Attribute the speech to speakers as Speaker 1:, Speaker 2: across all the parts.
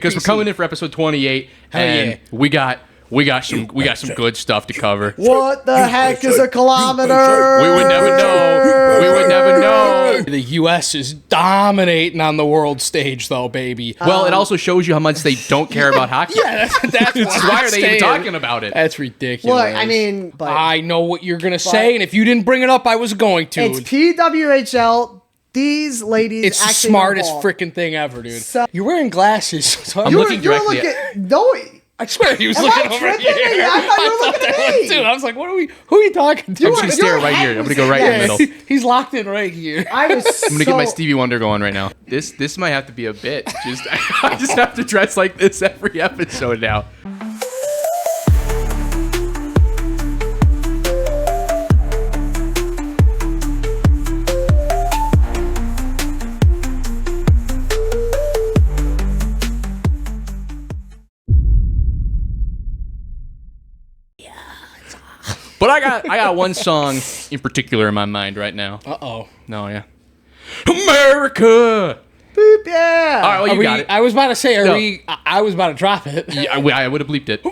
Speaker 1: Because we're coming in for episode 28, and we got some good stuff to cover.
Speaker 2: What the heck is a kilometer?
Speaker 1: We would never know. We would never know.
Speaker 3: The U.S. is dominating on the world stage, though, baby.
Speaker 1: Well, it also shows you how much they don't care about hockey.
Speaker 3: Yeah, that's
Speaker 1: why are they even talking about it?
Speaker 3: That's ridiculous.
Speaker 2: Look, I mean, but
Speaker 3: I know what you're gonna say, and if you didn't bring it up, I was going to.
Speaker 2: It's PWHL. These ladies
Speaker 3: It's the
Speaker 2: actually
Speaker 3: smartest
Speaker 2: know
Speaker 3: freaking thing ever, dude.
Speaker 2: So-
Speaker 3: You're wearing glasses. So
Speaker 1: I'm looking directly at...
Speaker 2: No,
Speaker 3: I swear he was
Speaker 2: Am
Speaker 3: looking
Speaker 2: I
Speaker 3: over
Speaker 2: tripping?
Speaker 3: here.
Speaker 2: I thought you were looking at
Speaker 3: that
Speaker 2: me.
Speaker 3: was, dude, I was like, who are you talking to?
Speaker 1: I'm just gonna stare right here. I'm gonna go right in the middle.
Speaker 3: He's locked in right here.
Speaker 2: I was
Speaker 1: I'm gonna get my Stevie Wonder going right now. This might have to be a bit. I just have to dress like this every episode now. But I got one song in particular in my mind right now.
Speaker 3: Uh-oh.
Speaker 1: No, yeah. America!
Speaker 2: Boop, yeah.
Speaker 1: All right, well, you got it.
Speaker 3: I was about to say,
Speaker 1: No.
Speaker 3: I was about to drop it.
Speaker 1: Yeah, I would have bleeped it.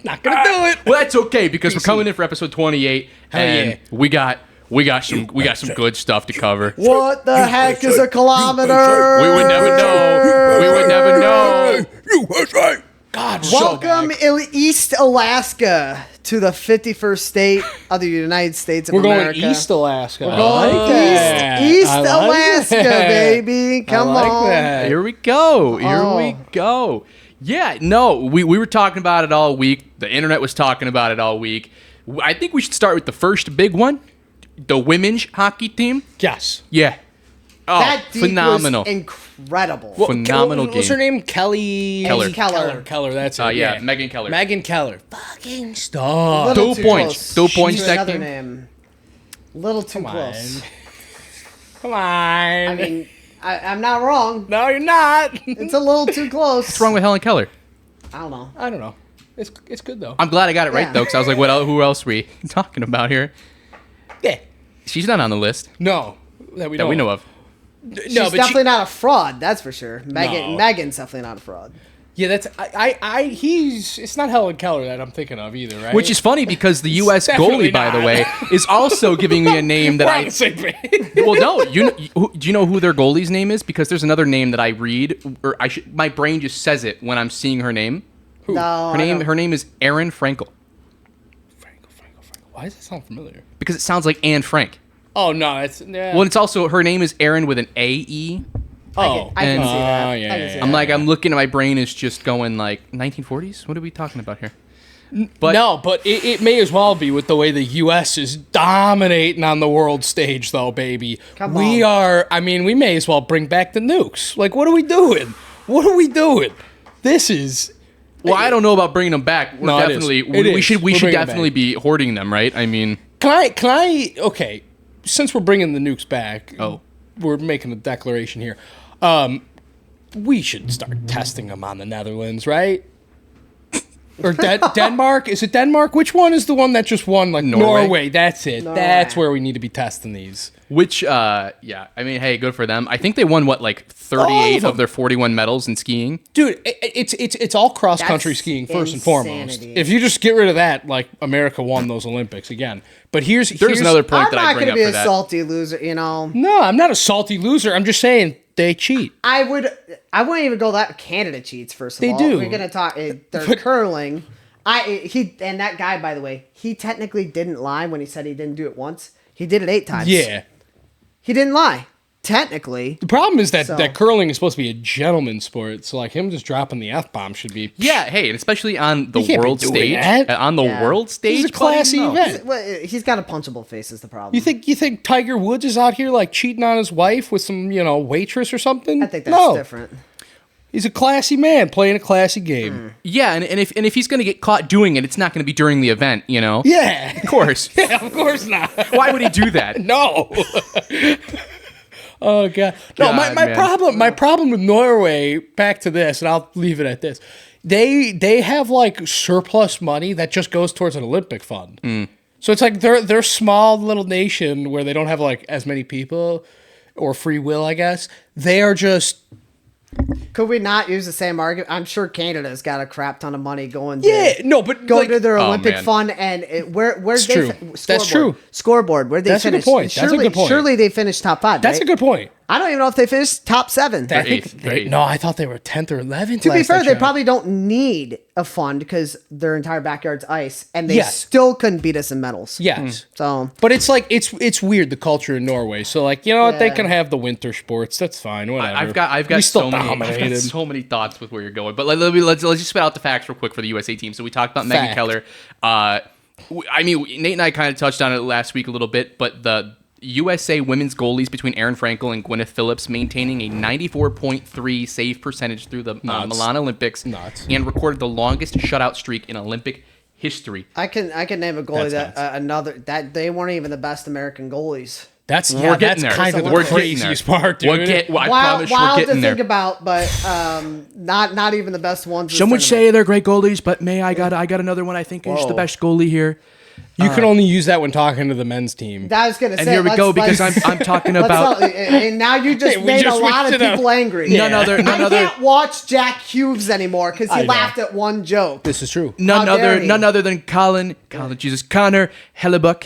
Speaker 3: Not gonna do it.
Speaker 1: Well, that's okay because we're coming in for episode 28, and
Speaker 3: yeah.
Speaker 1: we got some good stuff to cover.
Speaker 2: What the heck is a kilometer?
Speaker 1: We would never know. We would never know.
Speaker 3: USA. God,
Speaker 2: Welcome, East Alaska, to the 51st state of the United States of
Speaker 3: We're
Speaker 2: America.
Speaker 3: going East Alaska.
Speaker 2: We're going East Alaska, baby. Come on.
Speaker 3: That.
Speaker 1: Here we go. Here we go. Yeah, no, we were talking about it all week. The internet was talking about it all week. I think we should start with the first big one, the women's hockey team.
Speaker 3: Yes.
Speaker 1: Yeah. Oh,
Speaker 2: That deep
Speaker 1: phenomenal.
Speaker 2: was incredible.
Speaker 1: Phenomenal
Speaker 3: What's
Speaker 1: game.
Speaker 3: her name? Kelly.
Speaker 1: Keller.
Speaker 3: Keller. That's it.
Speaker 1: Yeah, Megan Keller.
Speaker 3: Megan Keller. Fucking stop.
Speaker 2: Little
Speaker 1: 2
Speaker 2: too
Speaker 1: points.
Speaker 2: close.
Speaker 1: 2 points
Speaker 2: She's
Speaker 1: that
Speaker 2: another
Speaker 1: game.
Speaker 2: name. Little too
Speaker 3: Come
Speaker 2: close.
Speaker 3: on. Come on.
Speaker 2: I mean, I'm not wrong.
Speaker 3: no, you're not.
Speaker 2: It's a little too close.
Speaker 1: What's wrong with Helen Keller?
Speaker 2: I don't know.
Speaker 3: I don't know. It's good though.
Speaker 1: I'm glad I got it right
Speaker 2: Yeah.
Speaker 1: though, because I was like, who else are we talking about here?
Speaker 3: Yeah.
Speaker 1: She's not on the list
Speaker 3: No. That we
Speaker 1: that we know of.
Speaker 2: She's definitely not a fraud, that's for sure.
Speaker 3: No.
Speaker 2: Megan's definitely not a fraud.
Speaker 3: Yeah, that's it's not Helen Keller that I'm thinking of either, right?
Speaker 1: Which is funny because the U.S.
Speaker 3: definitely
Speaker 1: goalie, by the
Speaker 3: not.
Speaker 1: way, is also giving me a name that
Speaker 3: We're on the same page.
Speaker 1: Well, no, do you know who their goalie's name is? Because there's another name that I read, or my brain just says it when I'm seeing her name.
Speaker 2: No,
Speaker 1: Her name is Aerin Frankel.
Speaker 3: Frankel. Why does that sound familiar?
Speaker 1: Because it sounds like Anne Frank.
Speaker 3: Oh no, it's yeah.
Speaker 1: Well, it's also her name is Aerin with an A-E.
Speaker 3: oh,
Speaker 2: I can
Speaker 1: And-
Speaker 2: see that.
Speaker 3: Oh,
Speaker 2: I
Speaker 3: yeah,
Speaker 2: can
Speaker 3: yeah,
Speaker 2: see
Speaker 3: yeah.
Speaker 2: that.
Speaker 1: I'm like, I'm looking at my brain is just going like 1940s. What are we talking about here? But
Speaker 3: no, but it may as well be with the way the U.S. is dominating on the world stage, though, baby.
Speaker 2: Come
Speaker 3: we
Speaker 2: on.
Speaker 3: are. I mean, we may as well bring back the nukes. Like, what are we doing? What are we doing? This is.
Speaker 1: well, I don't know about bringing them back. We're
Speaker 3: No, it
Speaker 1: definitely
Speaker 3: is. It
Speaker 1: we
Speaker 3: is.
Speaker 1: should
Speaker 3: We're bringing them
Speaker 1: definitely
Speaker 3: back.
Speaker 1: be hoarding them, right? I mean,
Speaker 3: Can I? Okay, since we're bringing the nukes back,
Speaker 1: Oh.
Speaker 3: we're making a declaration here. We should start testing them on the Netherlands, right? Or Denmark? Is it Denmark? Which one is the one that just won? Like
Speaker 1: Norway.
Speaker 3: That's it.
Speaker 2: Norway.
Speaker 3: That's where we need to be testing these.
Speaker 1: which yeah, I mean, hey, good for them. I think they won like
Speaker 3: All
Speaker 1: 38
Speaker 3: of
Speaker 1: of
Speaker 3: them.
Speaker 1: their 41 medals in skiing.
Speaker 3: Dude, it's all cross country
Speaker 2: That's
Speaker 3: skiing first and foremost.
Speaker 2: insanity.
Speaker 3: If you just get rid of that, like America won those Olympics again. But here's
Speaker 1: Another point
Speaker 2: I'm
Speaker 1: that I
Speaker 2: not
Speaker 1: bring
Speaker 2: going to
Speaker 1: up
Speaker 2: be
Speaker 1: for
Speaker 2: a
Speaker 1: that.
Speaker 2: salty loser, you know.
Speaker 3: No, I'm not a salty loser. I'm just saying they cheat.
Speaker 2: I wouldn't even go that Canada cheats, first of
Speaker 3: They
Speaker 2: all.
Speaker 3: do.
Speaker 2: We're going to talk, they're curling. And that guy, by the way, he technically didn't lie when he said he didn't do it once. He did it 8 times.
Speaker 3: Yeah.
Speaker 2: He didn't lie. Technically.
Speaker 3: The problem is that,
Speaker 2: So-
Speaker 3: that curling is supposed to be a gentleman's sport, so like him just dropping the F-bomb should be
Speaker 1: Yeah, hey, and especially on the
Speaker 3: You can't be
Speaker 1: world
Speaker 3: doing
Speaker 1: stage.
Speaker 3: that.
Speaker 1: On the
Speaker 2: Yeah.
Speaker 1: world stage,
Speaker 3: This is a classy
Speaker 1: buddy, no.
Speaker 3: event.
Speaker 2: Well, he's got a punchable face is the problem.
Speaker 3: You think Tiger Woods is out here like cheating on his wife with some, waitress or something?
Speaker 2: I think that's
Speaker 3: no.
Speaker 2: different.
Speaker 3: He's a classy man playing a classy game.
Speaker 1: Yeah, and if he's gonna get caught doing it, it's not gonna be during the event, you know.
Speaker 3: Yeah.
Speaker 1: Of course.
Speaker 3: Yeah, of course not.
Speaker 1: Why would he do that?
Speaker 3: No. Oh god. No,
Speaker 1: God,
Speaker 3: my
Speaker 1: man.
Speaker 3: problem with Norway, back to this, and I'll leave it at this. They have like surplus money that just goes towards an Olympic fund. So it's like they're a small little nation where they don't have like as many people or free will, I guess. They are just
Speaker 2: Could we not use the same argument? I'm sure Canada's got a crap ton of money going.
Speaker 3: But
Speaker 2: go to their
Speaker 1: Oh,
Speaker 2: Olympic
Speaker 1: man.
Speaker 2: fund and where
Speaker 3: That's
Speaker 2: they
Speaker 3: true. That's true.
Speaker 2: Scoreboard. Where they
Speaker 3: That's a good
Speaker 2: finish?
Speaker 3: point. That's a
Speaker 2: Surely,
Speaker 3: good point.
Speaker 2: surely they finished top 5.
Speaker 3: That's
Speaker 2: right?
Speaker 3: a good point.
Speaker 2: I don't even know if they finished top 7.
Speaker 3: I think
Speaker 1: eighth. They're eighth.
Speaker 3: no, I thought they were 10th or 11th.
Speaker 2: To be
Speaker 3: last I
Speaker 2: fair, they
Speaker 3: checked.
Speaker 2: probably don't need a fund because their entire backyard's ice, and they
Speaker 3: Yes.
Speaker 2: still couldn't beat us in medals.
Speaker 3: Yes.
Speaker 2: So
Speaker 3: But it's like it's weird, the culture in Norway. So like, you know what, they
Speaker 2: Yeah.
Speaker 3: can have the winter sports. That's fine. Whatever.
Speaker 1: I've got
Speaker 3: We still
Speaker 1: so many, I've got
Speaker 3: dominated.
Speaker 1: so many thoughts with where you're going. But let's just spit out the facts real quick for the USA team. So we talked about Megan
Speaker 3: Fact.
Speaker 1: Keller. I mean, Nate and I kind of touched on it last week a little bit, but the USA women's goalies between Aerin Frankel and Gwyneth Phillips maintaining a 94.3 save percentage through the Milan Olympics
Speaker 3: Nuts.
Speaker 1: and recorded the longest shutout streak in Olympic history.
Speaker 2: I can name a goalie
Speaker 3: That's
Speaker 2: that they weren't even the best American goalies.
Speaker 3: That's
Speaker 1: We're getting
Speaker 3: that's
Speaker 1: there.
Speaker 3: kind of the
Speaker 1: We're getting
Speaker 3: craziest
Speaker 1: there.
Speaker 3: part, dude.
Speaker 1: I
Speaker 2: Wild,
Speaker 1: promise we're
Speaker 2: wild to
Speaker 1: getting
Speaker 2: think
Speaker 1: there.
Speaker 2: about, but not even the best ones. this
Speaker 1: Some would
Speaker 2: tournament.
Speaker 1: say they're great goalies, but I got another one I think is the
Speaker 2: Whoa.
Speaker 1: best goalie here.
Speaker 3: You can only use that when talking to the men's team.
Speaker 2: I was gonna
Speaker 1: And
Speaker 2: say.
Speaker 1: here we
Speaker 2: let's-
Speaker 1: go because
Speaker 2: let's-
Speaker 1: I'm talking
Speaker 2: let's
Speaker 1: about
Speaker 2: not- and now you just
Speaker 3: Hey, we
Speaker 2: made
Speaker 3: just
Speaker 2: a lot of
Speaker 3: switched it up.
Speaker 2: people angry.
Speaker 3: Yeah.
Speaker 1: none other
Speaker 2: I can't watch Jack Hughes anymore because
Speaker 3: I
Speaker 2: he
Speaker 3: know.
Speaker 2: laughed at one joke.
Speaker 3: This is true.
Speaker 1: none
Speaker 2: How dare
Speaker 1: other
Speaker 2: he?
Speaker 1: none other than Connor Hellebuyck.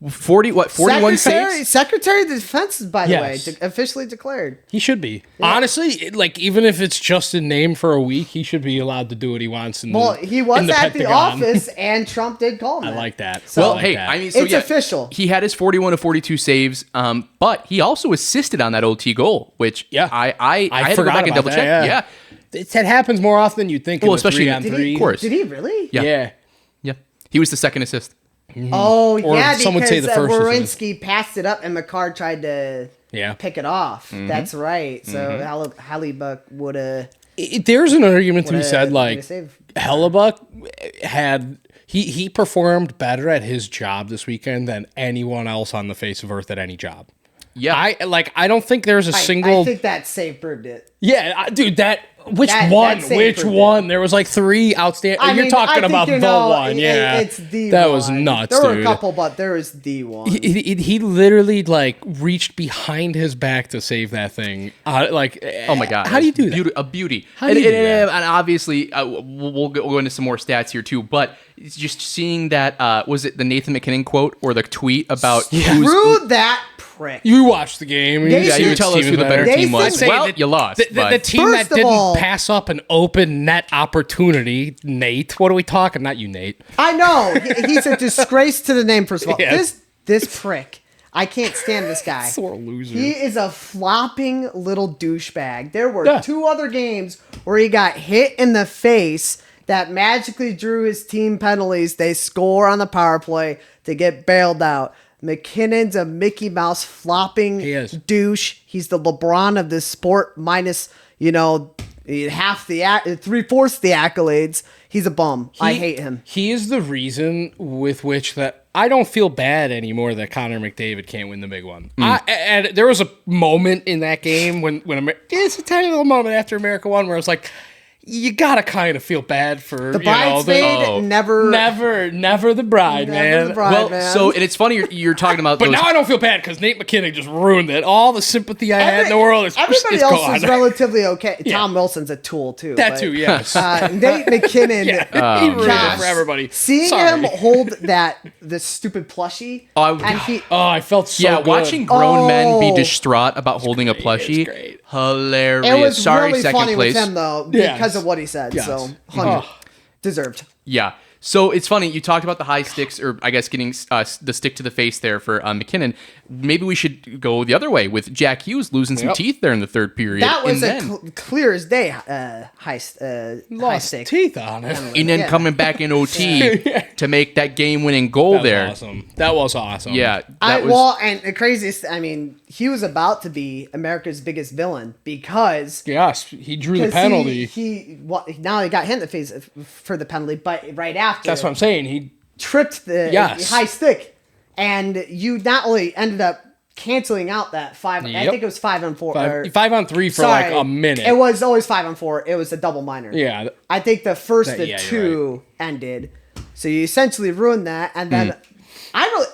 Speaker 1: 41 saves.
Speaker 2: Secretary of Defense, by the
Speaker 3: Yes.
Speaker 2: way, officially declared.
Speaker 3: He should be. Honestly, like even if it's just a name for a week, he should be allowed to do what he wants.
Speaker 2: Well, he was
Speaker 3: in the
Speaker 2: at the
Speaker 3: Pentagon.
Speaker 2: office, and Trump did call him.
Speaker 3: I
Speaker 2: that.
Speaker 3: like that.
Speaker 2: So-
Speaker 1: Well,
Speaker 3: I like
Speaker 1: hey,
Speaker 3: that.
Speaker 1: I mean, so
Speaker 2: It's
Speaker 1: yeah,
Speaker 2: official.
Speaker 1: He had his 41 to 42 saves, but he also assisted on that OT goal, which
Speaker 3: Yeah.
Speaker 1: I had to go
Speaker 3: forgot
Speaker 1: back and
Speaker 3: about
Speaker 1: double
Speaker 3: that,
Speaker 1: check.
Speaker 3: yeah. That happens more often than you'd think.
Speaker 1: Well,
Speaker 3: in the
Speaker 1: especially
Speaker 3: 3-on-3.
Speaker 1: of course.
Speaker 2: Did he really?
Speaker 1: Yeah.
Speaker 3: Yeah.
Speaker 1: Yeah, he was the second assist.
Speaker 2: Oh,
Speaker 3: Or
Speaker 2: yeah,
Speaker 3: some would
Speaker 2: because
Speaker 3: say the first
Speaker 2: Werenski passed it up and McCarr tried to
Speaker 3: Yeah.
Speaker 2: pick it off.
Speaker 1: Mm-hmm.
Speaker 2: That's right. So Hellebuyck would have.
Speaker 3: There's an argument to be said,
Speaker 2: made
Speaker 3: like
Speaker 2: a save.
Speaker 3: Hellebuck had he performed better at his job this weekend than anyone else on the face of earth at any job.
Speaker 1: Yeah,
Speaker 3: I don't think there's a single.
Speaker 2: I think that save proved it.
Speaker 3: Yeah, dude, which
Speaker 2: That
Speaker 3: one?
Speaker 2: save
Speaker 3: Which
Speaker 2: proved
Speaker 3: one? There was like 3 outstanding.
Speaker 2: I
Speaker 3: You're
Speaker 2: mean,
Speaker 3: talking
Speaker 2: I think
Speaker 3: about
Speaker 2: you
Speaker 3: the
Speaker 2: know,
Speaker 3: one, yeah.
Speaker 2: It's the
Speaker 3: that
Speaker 2: one.
Speaker 3: was nuts,
Speaker 2: There were
Speaker 3: dude.
Speaker 2: a couple, but there was the one.
Speaker 3: He literally like reached behind his back to save that thing.
Speaker 1: Oh my god!
Speaker 3: How do you do that?
Speaker 1: A beauty.
Speaker 3: How do you do that?
Speaker 1: And obviously, we'll go into some more stats here too. But it's just seeing that was it the Nathan McKinnon quote or the tweet about
Speaker 2: Screw that prick.
Speaker 3: You watched the game.
Speaker 2: They
Speaker 1: Yeah, you
Speaker 2: should-
Speaker 1: tell us who the better
Speaker 2: They
Speaker 1: team was.
Speaker 2: should-
Speaker 1: Well, you lost.
Speaker 3: The
Speaker 1: but
Speaker 3: team
Speaker 2: First
Speaker 3: that
Speaker 2: of
Speaker 3: didn't
Speaker 2: all-
Speaker 3: pass up an open net opportunity, Nate. What are we talking? Not you, Nate.
Speaker 2: I know. He's a disgrace to the name, first of all.
Speaker 3: Yes.
Speaker 2: This prick. I can't stand this guy.
Speaker 3: Sore loser.
Speaker 2: He is a flopping little douchebag. There were
Speaker 3: Yeah.
Speaker 2: 2 other games where he got hit in the face that magically drew his team penalties. They score on the power play to get bailed out. McKinnon's a Mickey Mouse flopping
Speaker 3: He is.
Speaker 2: douche. He's the LeBron of this sport minus, half the 3/4 the accolades. He's a bum. I hate him.
Speaker 3: He is the reason with which that I don't feel bad anymore that Connor McDavid can't win the big one. And there was a moment in that game when it's a tiny little moment after America won where I was like, you gotta kind of feel bad for
Speaker 2: The bridesmaid never
Speaker 3: the bride,
Speaker 2: Never
Speaker 3: man.
Speaker 2: the bride.
Speaker 1: well,
Speaker 2: man.
Speaker 1: so and it's funny you're talking about.
Speaker 3: But
Speaker 1: those,
Speaker 3: now I don't feel bad because Nate McKinnon just ruined it. All the sympathy I had in the world is
Speaker 2: everybody
Speaker 3: it's
Speaker 2: else
Speaker 3: gone.
Speaker 2: is relatively okay.
Speaker 3: Yeah.
Speaker 2: Tom Wilson's a tool too.
Speaker 3: That
Speaker 2: but,
Speaker 3: too, yes.
Speaker 2: Nate McKinnon.
Speaker 3: He ruined it
Speaker 2: gosh.
Speaker 3: for everybody.
Speaker 2: Seeing
Speaker 3: Sorry.
Speaker 2: him hold the stupid plushie, and he
Speaker 3: Oh, I felt so
Speaker 1: yeah,
Speaker 3: good.
Speaker 1: watching grown men be
Speaker 2: Oh.
Speaker 1: distraught about holding a
Speaker 3: great,
Speaker 1: plushie,
Speaker 3: it's great.
Speaker 1: hilarious.
Speaker 2: it was
Speaker 1: Sorry,
Speaker 2: really
Speaker 1: second
Speaker 2: funny
Speaker 1: place.
Speaker 2: with him though
Speaker 3: Yes.
Speaker 2: because of what he said.
Speaker 3: Yes.
Speaker 2: So 100
Speaker 3: Oh.
Speaker 2: deserved.
Speaker 1: Yeah. So it's funny. You talked about the high sticks, or I guess getting the stick to the face there for McKinnon. Maybe we should go the other way with Jack Hughes losing some
Speaker 3: Yep.
Speaker 1: teeth there in the third period.
Speaker 2: That was
Speaker 1: and
Speaker 2: a
Speaker 1: then,
Speaker 2: clear as day high
Speaker 3: Lost
Speaker 2: stick.
Speaker 3: teeth on it.
Speaker 1: and then
Speaker 2: Yeah.
Speaker 1: coming back in OT to make that game-winning goal
Speaker 3: That was
Speaker 1: there.
Speaker 3: awesome. That was awesome.
Speaker 1: Yeah, that was.
Speaker 2: Well, and the craziest, I mean, he was about to be America's biggest villain because
Speaker 3: Yes, he drew the
Speaker 2: 'cause
Speaker 3: penalty.
Speaker 2: now he got hit in the face for the penalty, but right after
Speaker 3: That's what I'm saying. He
Speaker 2: tripped the
Speaker 3: Yes.
Speaker 2: high stick, and you not only ended up canceling out that 5. I
Speaker 3: Yep.
Speaker 2: think it was 5-on-4. or-
Speaker 3: 5-on-3 for
Speaker 2: sorry,
Speaker 3: like a minute.
Speaker 2: It was always 5-on-4. It was a double minor.
Speaker 3: Yeah.
Speaker 2: I think the first
Speaker 3: Yeah, you're
Speaker 2: 2 ended, so you essentially ruined that, and then.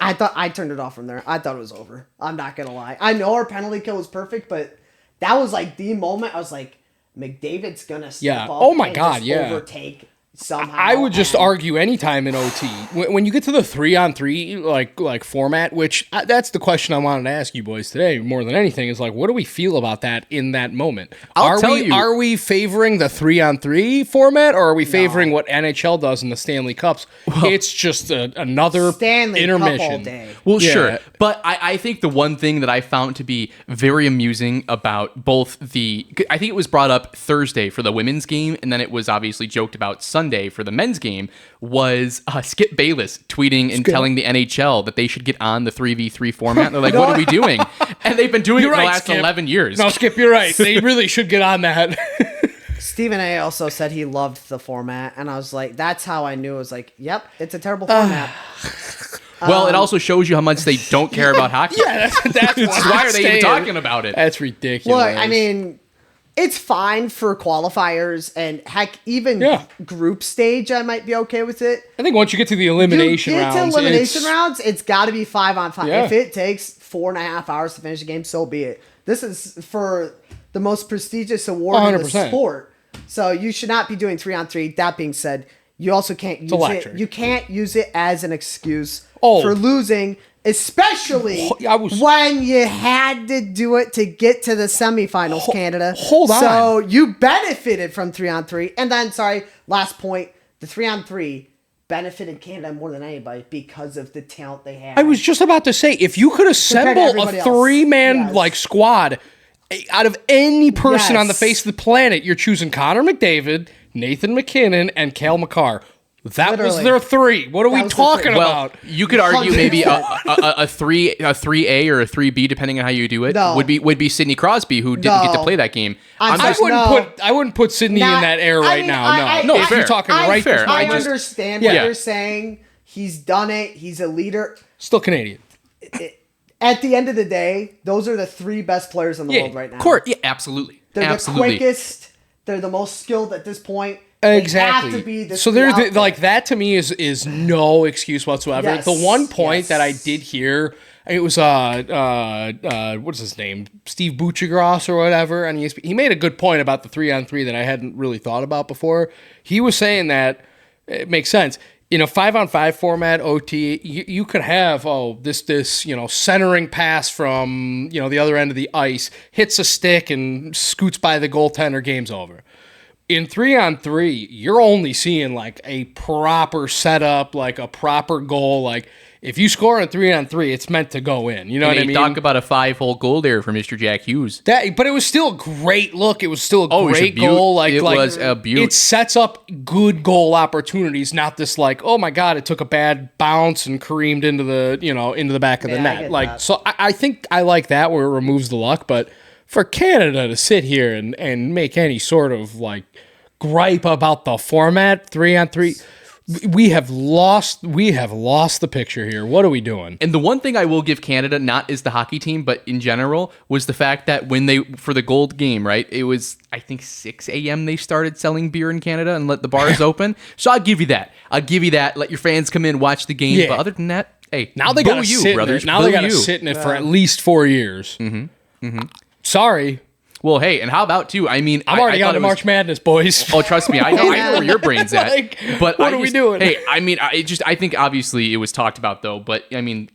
Speaker 2: I thought I turned it off from there. I thought it was over. I'm not gonna lie. I know our penalty kill was perfect, but that was like the moment I was like, McDavid's gonna step
Speaker 3: Yeah.
Speaker 2: up.
Speaker 3: Oh my
Speaker 2: and
Speaker 3: God,
Speaker 2: just
Speaker 3: yeah.
Speaker 2: overtake somehow.
Speaker 3: I would just
Speaker 2: and-
Speaker 3: argue anytime in OT when you get to the 3-on-3 like format, which that's the question I wanted to ask you boys today more than anything is like, what do we feel about that in that moment?
Speaker 1: I'll tell you.
Speaker 3: Are we favoring the 3-on-3 format, or are we favoring what NHL does in the Stanley Cups? It's just another
Speaker 2: Stanley
Speaker 3: intermission.
Speaker 2: Cup all day.
Speaker 1: Well,
Speaker 3: Yeah.
Speaker 1: sure. But I think the one thing that I found to be very amusing about both I think it was brought up Thursday for the women's game, and then it was obviously joked about Sunday for the men's game, was Skip Bayless tweeting and telling the NHL that they should get on the 3v3 format. They're like, what are we doing? And they've been doing it for the last
Speaker 3: Skip.
Speaker 1: 11 years.
Speaker 3: No, Skip, you're right. They really should get on that.
Speaker 2: Stephen A. also said he loved the format, and I was like, that's how I knew. It was like, yep, it's a terrible format.
Speaker 1: Well, it also shows you how much they don't care about hockey.
Speaker 3: Yeah, that's
Speaker 1: Why are they even talking about it?
Speaker 3: That's ridiculous.
Speaker 2: Look, I mean, it's fine for qualifiers, and heck, even group stage, I might be okay with it.
Speaker 3: I think once you get to the elimination rounds,
Speaker 2: it's got to be 5-on-5.
Speaker 3: Yeah.
Speaker 2: If it takes 4.5 hours to finish a game, so be it. This is for the most prestigious award in the
Speaker 3: 100%.
Speaker 2: sport, so you should not be doing 3-on-3. That being said, you also can't use
Speaker 3: electric.
Speaker 2: it. You can't use it as an excuse
Speaker 3: Oh.
Speaker 2: for losing, especially when you had to do it to get to the semifinals, Canada.
Speaker 3: Hold on.
Speaker 2: So you benefited from 3-on-3. And then, last point, the 3-on-3 benefited Canada more than anybody because of the talent they had.
Speaker 3: I was just about to say, if you could assemble
Speaker 2: everybody
Speaker 3: a
Speaker 2: else.
Speaker 3: 3-man
Speaker 2: Yes.
Speaker 3: squad out of any person on the
Speaker 2: Yes.
Speaker 3: face of the planet, you're choosing Connor McDavid, Nathan McKinnon, and Cale Makar. That was
Speaker 2: Literally.
Speaker 3: their 3. What are we
Speaker 2: was the
Speaker 3: talking
Speaker 2: three.
Speaker 3: about?
Speaker 1: You could argue maybe a 3A or a 3B, depending on how you do it.
Speaker 2: No.
Speaker 1: would be Sidney Crosby, who didn't get to
Speaker 2: No.
Speaker 1: play that game.
Speaker 2: I'm
Speaker 3: I
Speaker 2: just-
Speaker 3: wouldn't put Sydney in that air right now. No, if
Speaker 1: fair.
Speaker 3: you're talking
Speaker 2: I,
Speaker 3: right
Speaker 1: fair.
Speaker 3: this
Speaker 2: I
Speaker 3: way, just
Speaker 2: understand
Speaker 3: Yeah.
Speaker 2: what you're saying. He's done it. He's a leader.
Speaker 3: still Canadian.
Speaker 2: At the end of the day, those are the 3 best players in the world right now.
Speaker 1: Yeah, absolutely.
Speaker 2: They're
Speaker 1: absolutely.
Speaker 2: the quickest. They're the most skilled at this point.
Speaker 3: Exactly.
Speaker 2: They have to be the
Speaker 3: so
Speaker 2: three
Speaker 3: there's
Speaker 2: out there.
Speaker 3: like that to me is no excuse whatsoever.
Speaker 2: Yes,
Speaker 3: The one point
Speaker 2: yes.
Speaker 3: that I did hear, it was what's his name, Steve Buccigross or whatever, and he made a good point about the 3-on-3 that I hadn't really thought about before. He was saying that it makes sense. In a 5-on-5 format, OT, you could have this centering pass from the other end of the ice, hits a stick and scoots by the goaltender, game's over. In 3-on-3, you're only seeing like a proper setup, like a proper goal. Like if you score in 3-on-3, it's meant to go in. You know what I mean?
Speaker 1: Talk about a 5-hole goal there for Mr. Jack Hughes.
Speaker 3: But it was still a great look. It was still a
Speaker 1: it was a
Speaker 3: great
Speaker 1: beaut.
Speaker 3: goal.
Speaker 1: It was a beaut.
Speaker 3: It sets up good goal opportunities, not this like, oh my God, it took a bad bounce and careened into the back of the
Speaker 2: Yeah, I
Speaker 3: net.
Speaker 2: get
Speaker 3: Like
Speaker 2: that.
Speaker 3: so, I think I like that where it removes the luck. But for Canada to sit here and make any sort of like gripe about the format 3-on-3. We have lost the picture here. What are we doing?
Speaker 1: And the one thing I will give Canada, not as the hockey team, but in general, was the fact that when for the gold game, right, it was, I think, 6 a.m. they started selling beer in Canada and let the bars open. So I'll give you that. Let your fans come in, watch the game.
Speaker 3: Yeah.
Speaker 1: But other than that, hey,
Speaker 3: Now they
Speaker 1: boo
Speaker 3: got to
Speaker 1: you,
Speaker 3: sit in
Speaker 1: brothers.
Speaker 3: it. Now
Speaker 1: Boo
Speaker 3: they got to
Speaker 1: you.
Speaker 3: sit in it for at least 4 years. Sorry,
Speaker 1: Well, hey, and how about, too, I mean,
Speaker 3: I'm already
Speaker 1: I
Speaker 3: on
Speaker 1: thought
Speaker 3: to
Speaker 1: it was-
Speaker 3: March Madness, boys.
Speaker 1: Oh, trust me, I know where your brain's at.
Speaker 3: Like,
Speaker 1: but
Speaker 3: what are we doing?
Speaker 1: Hey, I mean, I think obviously it was talked about though. But I mean,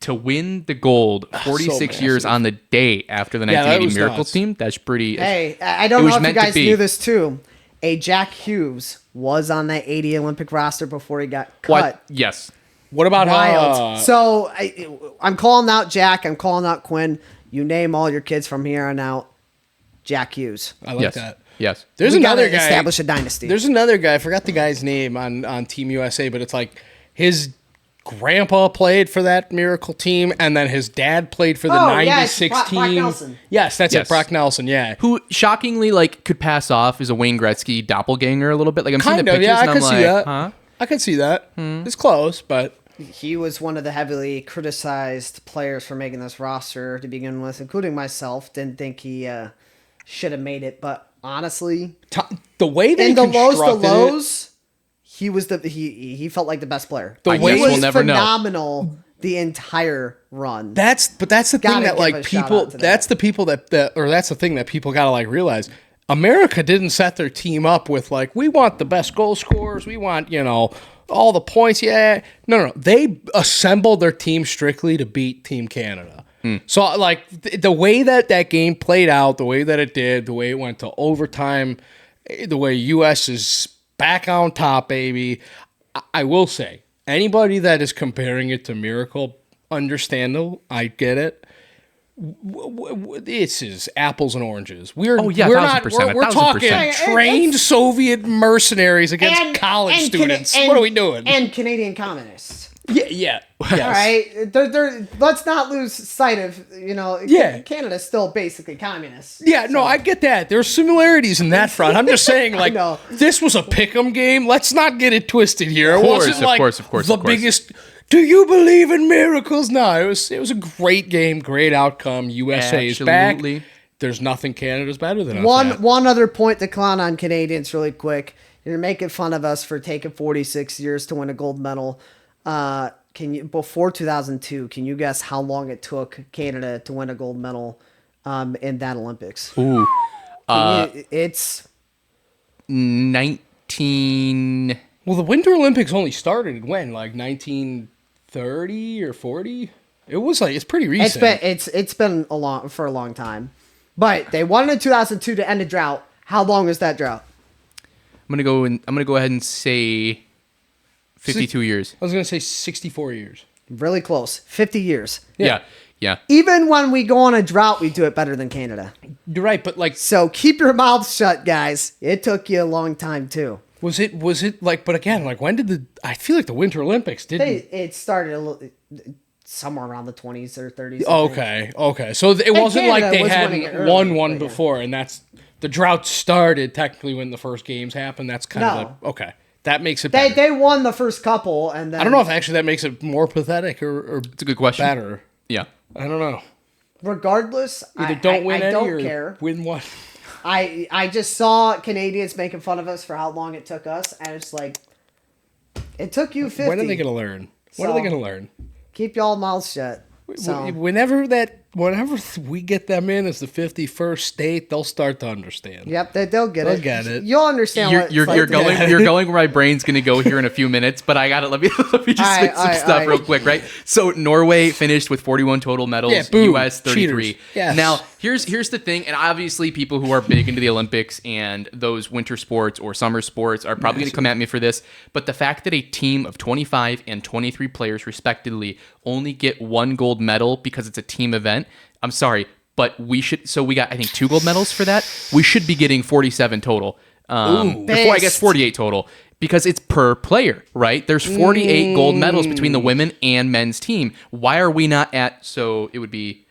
Speaker 1: to win the gold 46 years
Speaker 3: massive.
Speaker 1: on the day after the
Speaker 3: that
Speaker 1: 1980
Speaker 3: was
Speaker 1: Miracle
Speaker 3: nuts.
Speaker 1: team, that's pretty.
Speaker 2: Hey, I
Speaker 1: it
Speaker 2: don't
Speaker 1: was
Speaker 2: know if you
Speaker 1: meant to
Speaker 2: guys
Speaker 1: be.
Speaker 2: knew this too. A Jack Hughes was on that 80 Olympic roster before he got cut.
Speaker 1: What? Yes.
Speaker 3: What about
Speaker 2: Wild. So I'm calling out Jack. I'm calling out Quinn. You name all your kids from here on out. Jack Hughes.
Speaker 3: I like
Speaker 1: Yes.
Speaker 3: that.
Speaker 1: Yes.
Speaker 3: There's
Speaker 2: We gotta
Speaker 3: another guy.
Speaker 2: establish a dynasty.
Speaker 3: There's another guy. I forgot the guy's name on Team USA, but it's like his grandpa played for that Miracle team, and then his dad played for the
Speaker 2: Oh,
Speaker 3: '96
Speaker 2: yes, Brock
Speaker 3: team.
Speaker 2: Nelson.
Speaker 3: Yes, that's
Speaker 1: Yes.
Speaker 3: it. Brock Nelson. Yeah.
Speaker 1: Who shockingly could pass off as a Wayne Gretzky doppelganger a little bit. Like I'm seeing
Speaker 3: Kind
Speaker 1: the
Speaker 3: of.
Speaker 1: pictures
Speaker 3: Yeah, I
Speaker 1: and I'm
Speaker 3: could see
Speaker 1: like,
Speaker 3: that.
Speaker 1: huh?
Speaker 3: I could see that. It's close, but
Speaker 2: He was one of the heavily criticized players for making this roster to begin with, including myself. Didn't think he should have made it, but honestly,
Speaker 3: the way they
Speaker 2: in the lows to
Speaker 3: constructed it-
Speaker 2: lows, he was he felt like the best player.
Speaker 3: The
Speaker 1: I
Speaker 3: way-
Speaker 1: guess
Speaker 2: He
Speaker 1: we'll
Speaker 2: was
Speaker 1: never know.
Speaker 2: phenomenal the entire run.
Speaker 3: That's the thing
Speaker 2: Gotta
Speaker 3: that
Speaker 2: give
Speaker 3: like
Speaker 2: a shout
Speaker 3: people.
Speaker 2: out to that.
Speaker 3: That's the people that's the thing that people gotta like realize. America didn't set their team up with like, we want the best goal scorers, we want, all the points. Yeah. No. They assembled their team strictly to beat Team Canada. So like the way that game played out, the way that it did, the way it went to overtime, the way US is back on top, baby. I will say, anybody that is comparing it to Miracle, understandable. I get it. This is apples and oranges. We're
Speaker 1: 1,000%.
Speaker 3: We're talking trained Soviet mercenaries against college students. What are we doing?
Speaker 2: And Canadian communists.
Speaker 3: Yeah. Yes.
Speaker 2: All right. Let's not lose sight of, Canada's still basically communist.
Speaker 3: Yeah, so. No, I get that. There's similarities in that front. I'm just saying, like, this was a pick'em game. Let's not get it twisted here. It wasn't like the biggest. Do you believe in miracles? No, it was a great game, great outcome. USA is back. There's nothing Canada's better than us.
Speaker 2: One other point to clown on Canadians really quick. You're making fun of us for taking 46 years to win a gold medal. Before 2002, can you guess how long it took Canada to win a gold medal in that Olympics?
Speaker 1: Ooh.
Speaker 2: It's
Speaker 1: 19.
Speaker 3: Well, the Winter Olympics only started when, like 1930 or 40? It was like, it's pretty recent.
Speaker 2: It's been for a long time. But they won in 2002 to end a drought. How long is that drought?
Speaker 1: I'm gonna go ahead and say 52 years.
Speaker 3: I was gonna say 64 years.
Speaker 2: Really close. 50 years.
Speaker 1: Yeah.
Speaker 2: Even when we go on a drought, we do it better than Canada.
Speaker 3: You're right, but like,
Speaker 2: so keep your mouth shut, guys. It took you a long time too.
Speaker 3: Was it like? But again, like, when did I feel like the Winter Olympics didn't.
Speaker 2: It started somewhere around the 20s or 30s.
Speaker 3: Okay. So it wasn't like they hadn't won one before, and that's the drought started technically when the first games happened. That's kind of okay. That makes it better.
Speaker 2: They won the first couple, and then
Speaker 3: I don't know if actually that makes it more pathetic or
Speaker 1: it's a good question.
Speaker 3: Better.
Speaker 1: Yeah,
Speaker 3: I don't know.
Speaker 2: Regardless,
Speaker 3: either don't win
Speaker 2: I
Speaker 3: any
Speaker 2: don't
Speaker 3: or
Speaker 2: care.
Speaker 3: Win one.
Speaker 2: I just saw Canadians making fun of us for how long it took us, and it's like, it took you 50.
Speaker 3: When are they going to learn? When are they going to learn?
Speaker 2: Keep y'all mouths shut. So.
Speaker 3: Whenever we get them in as the 51st state, they'll start to understand.
Speaker 2: Yep, they'll get it.
Speaker 3: They'll get it.
Speaker 2: You'll understand.
Speaker 1: You're going where my brain's gonna go here in a few minutes, but I got it. Let me just fix some stuff real quick, right? So Norway finished with 41 total medals.
Speaker 3: Yeah, boom.
Speaker 1: US 33.
Speaker 3: Yes.
Speaker 1: Now here's the thing, and obviously people who are big into the Olympics and those winter sports or summer sports are probably gonna come at me for this, but the fact that a team of 25 and 23 players respectively only get one gold medal because it's a team event. I'm sorry, but we got, I think, 2 gold medals for that. We should be getting 47 total. Before, I guess 48 total, because it's per player, right? There's 48 gold medals between the women and men's team. Why are we not at, so it would be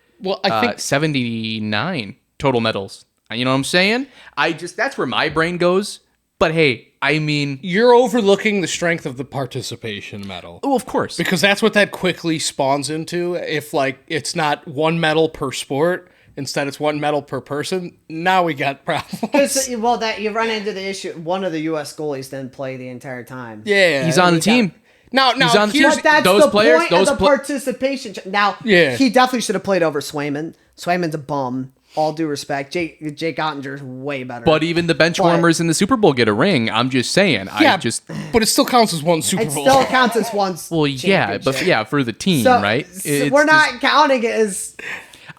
Speaker 1: I think 79 total medals. You know what I'm saying? That's where my brain goes. But hey, I mean,
Speaker 3: you're overlooking the strength of the participation medal.
Speaker 1: Oh, of course.
Speaker 3: Because that's what that quickly spawns into. If like it's not one medal per sport, instead it's one medal per person, now we got problems.
Speaker 2: Well, that you run into the issue. One of the U.S. goalies didn't play the entire time.
Speaker 3: Yeah,
Speaker 1: he's on the team.
Speaker 3: Now,
Speaker 1: he's on the team.
Speaker 2: But that's the point of the participation. Now, he definitely should have played over Swayman. Swayman's a bum. All due respect, Jake Ottinger's way better.
Speaker 1: But even the bench warmers in the Super Bowl get a ring. I'm just saying.
Speaker 3: But it still counts as one Super Bowl.
Speaker 2: It still counts as one.
Speaker 1: Well, yeah, but for the team, right?
Speaker 2: So we're not counting it as.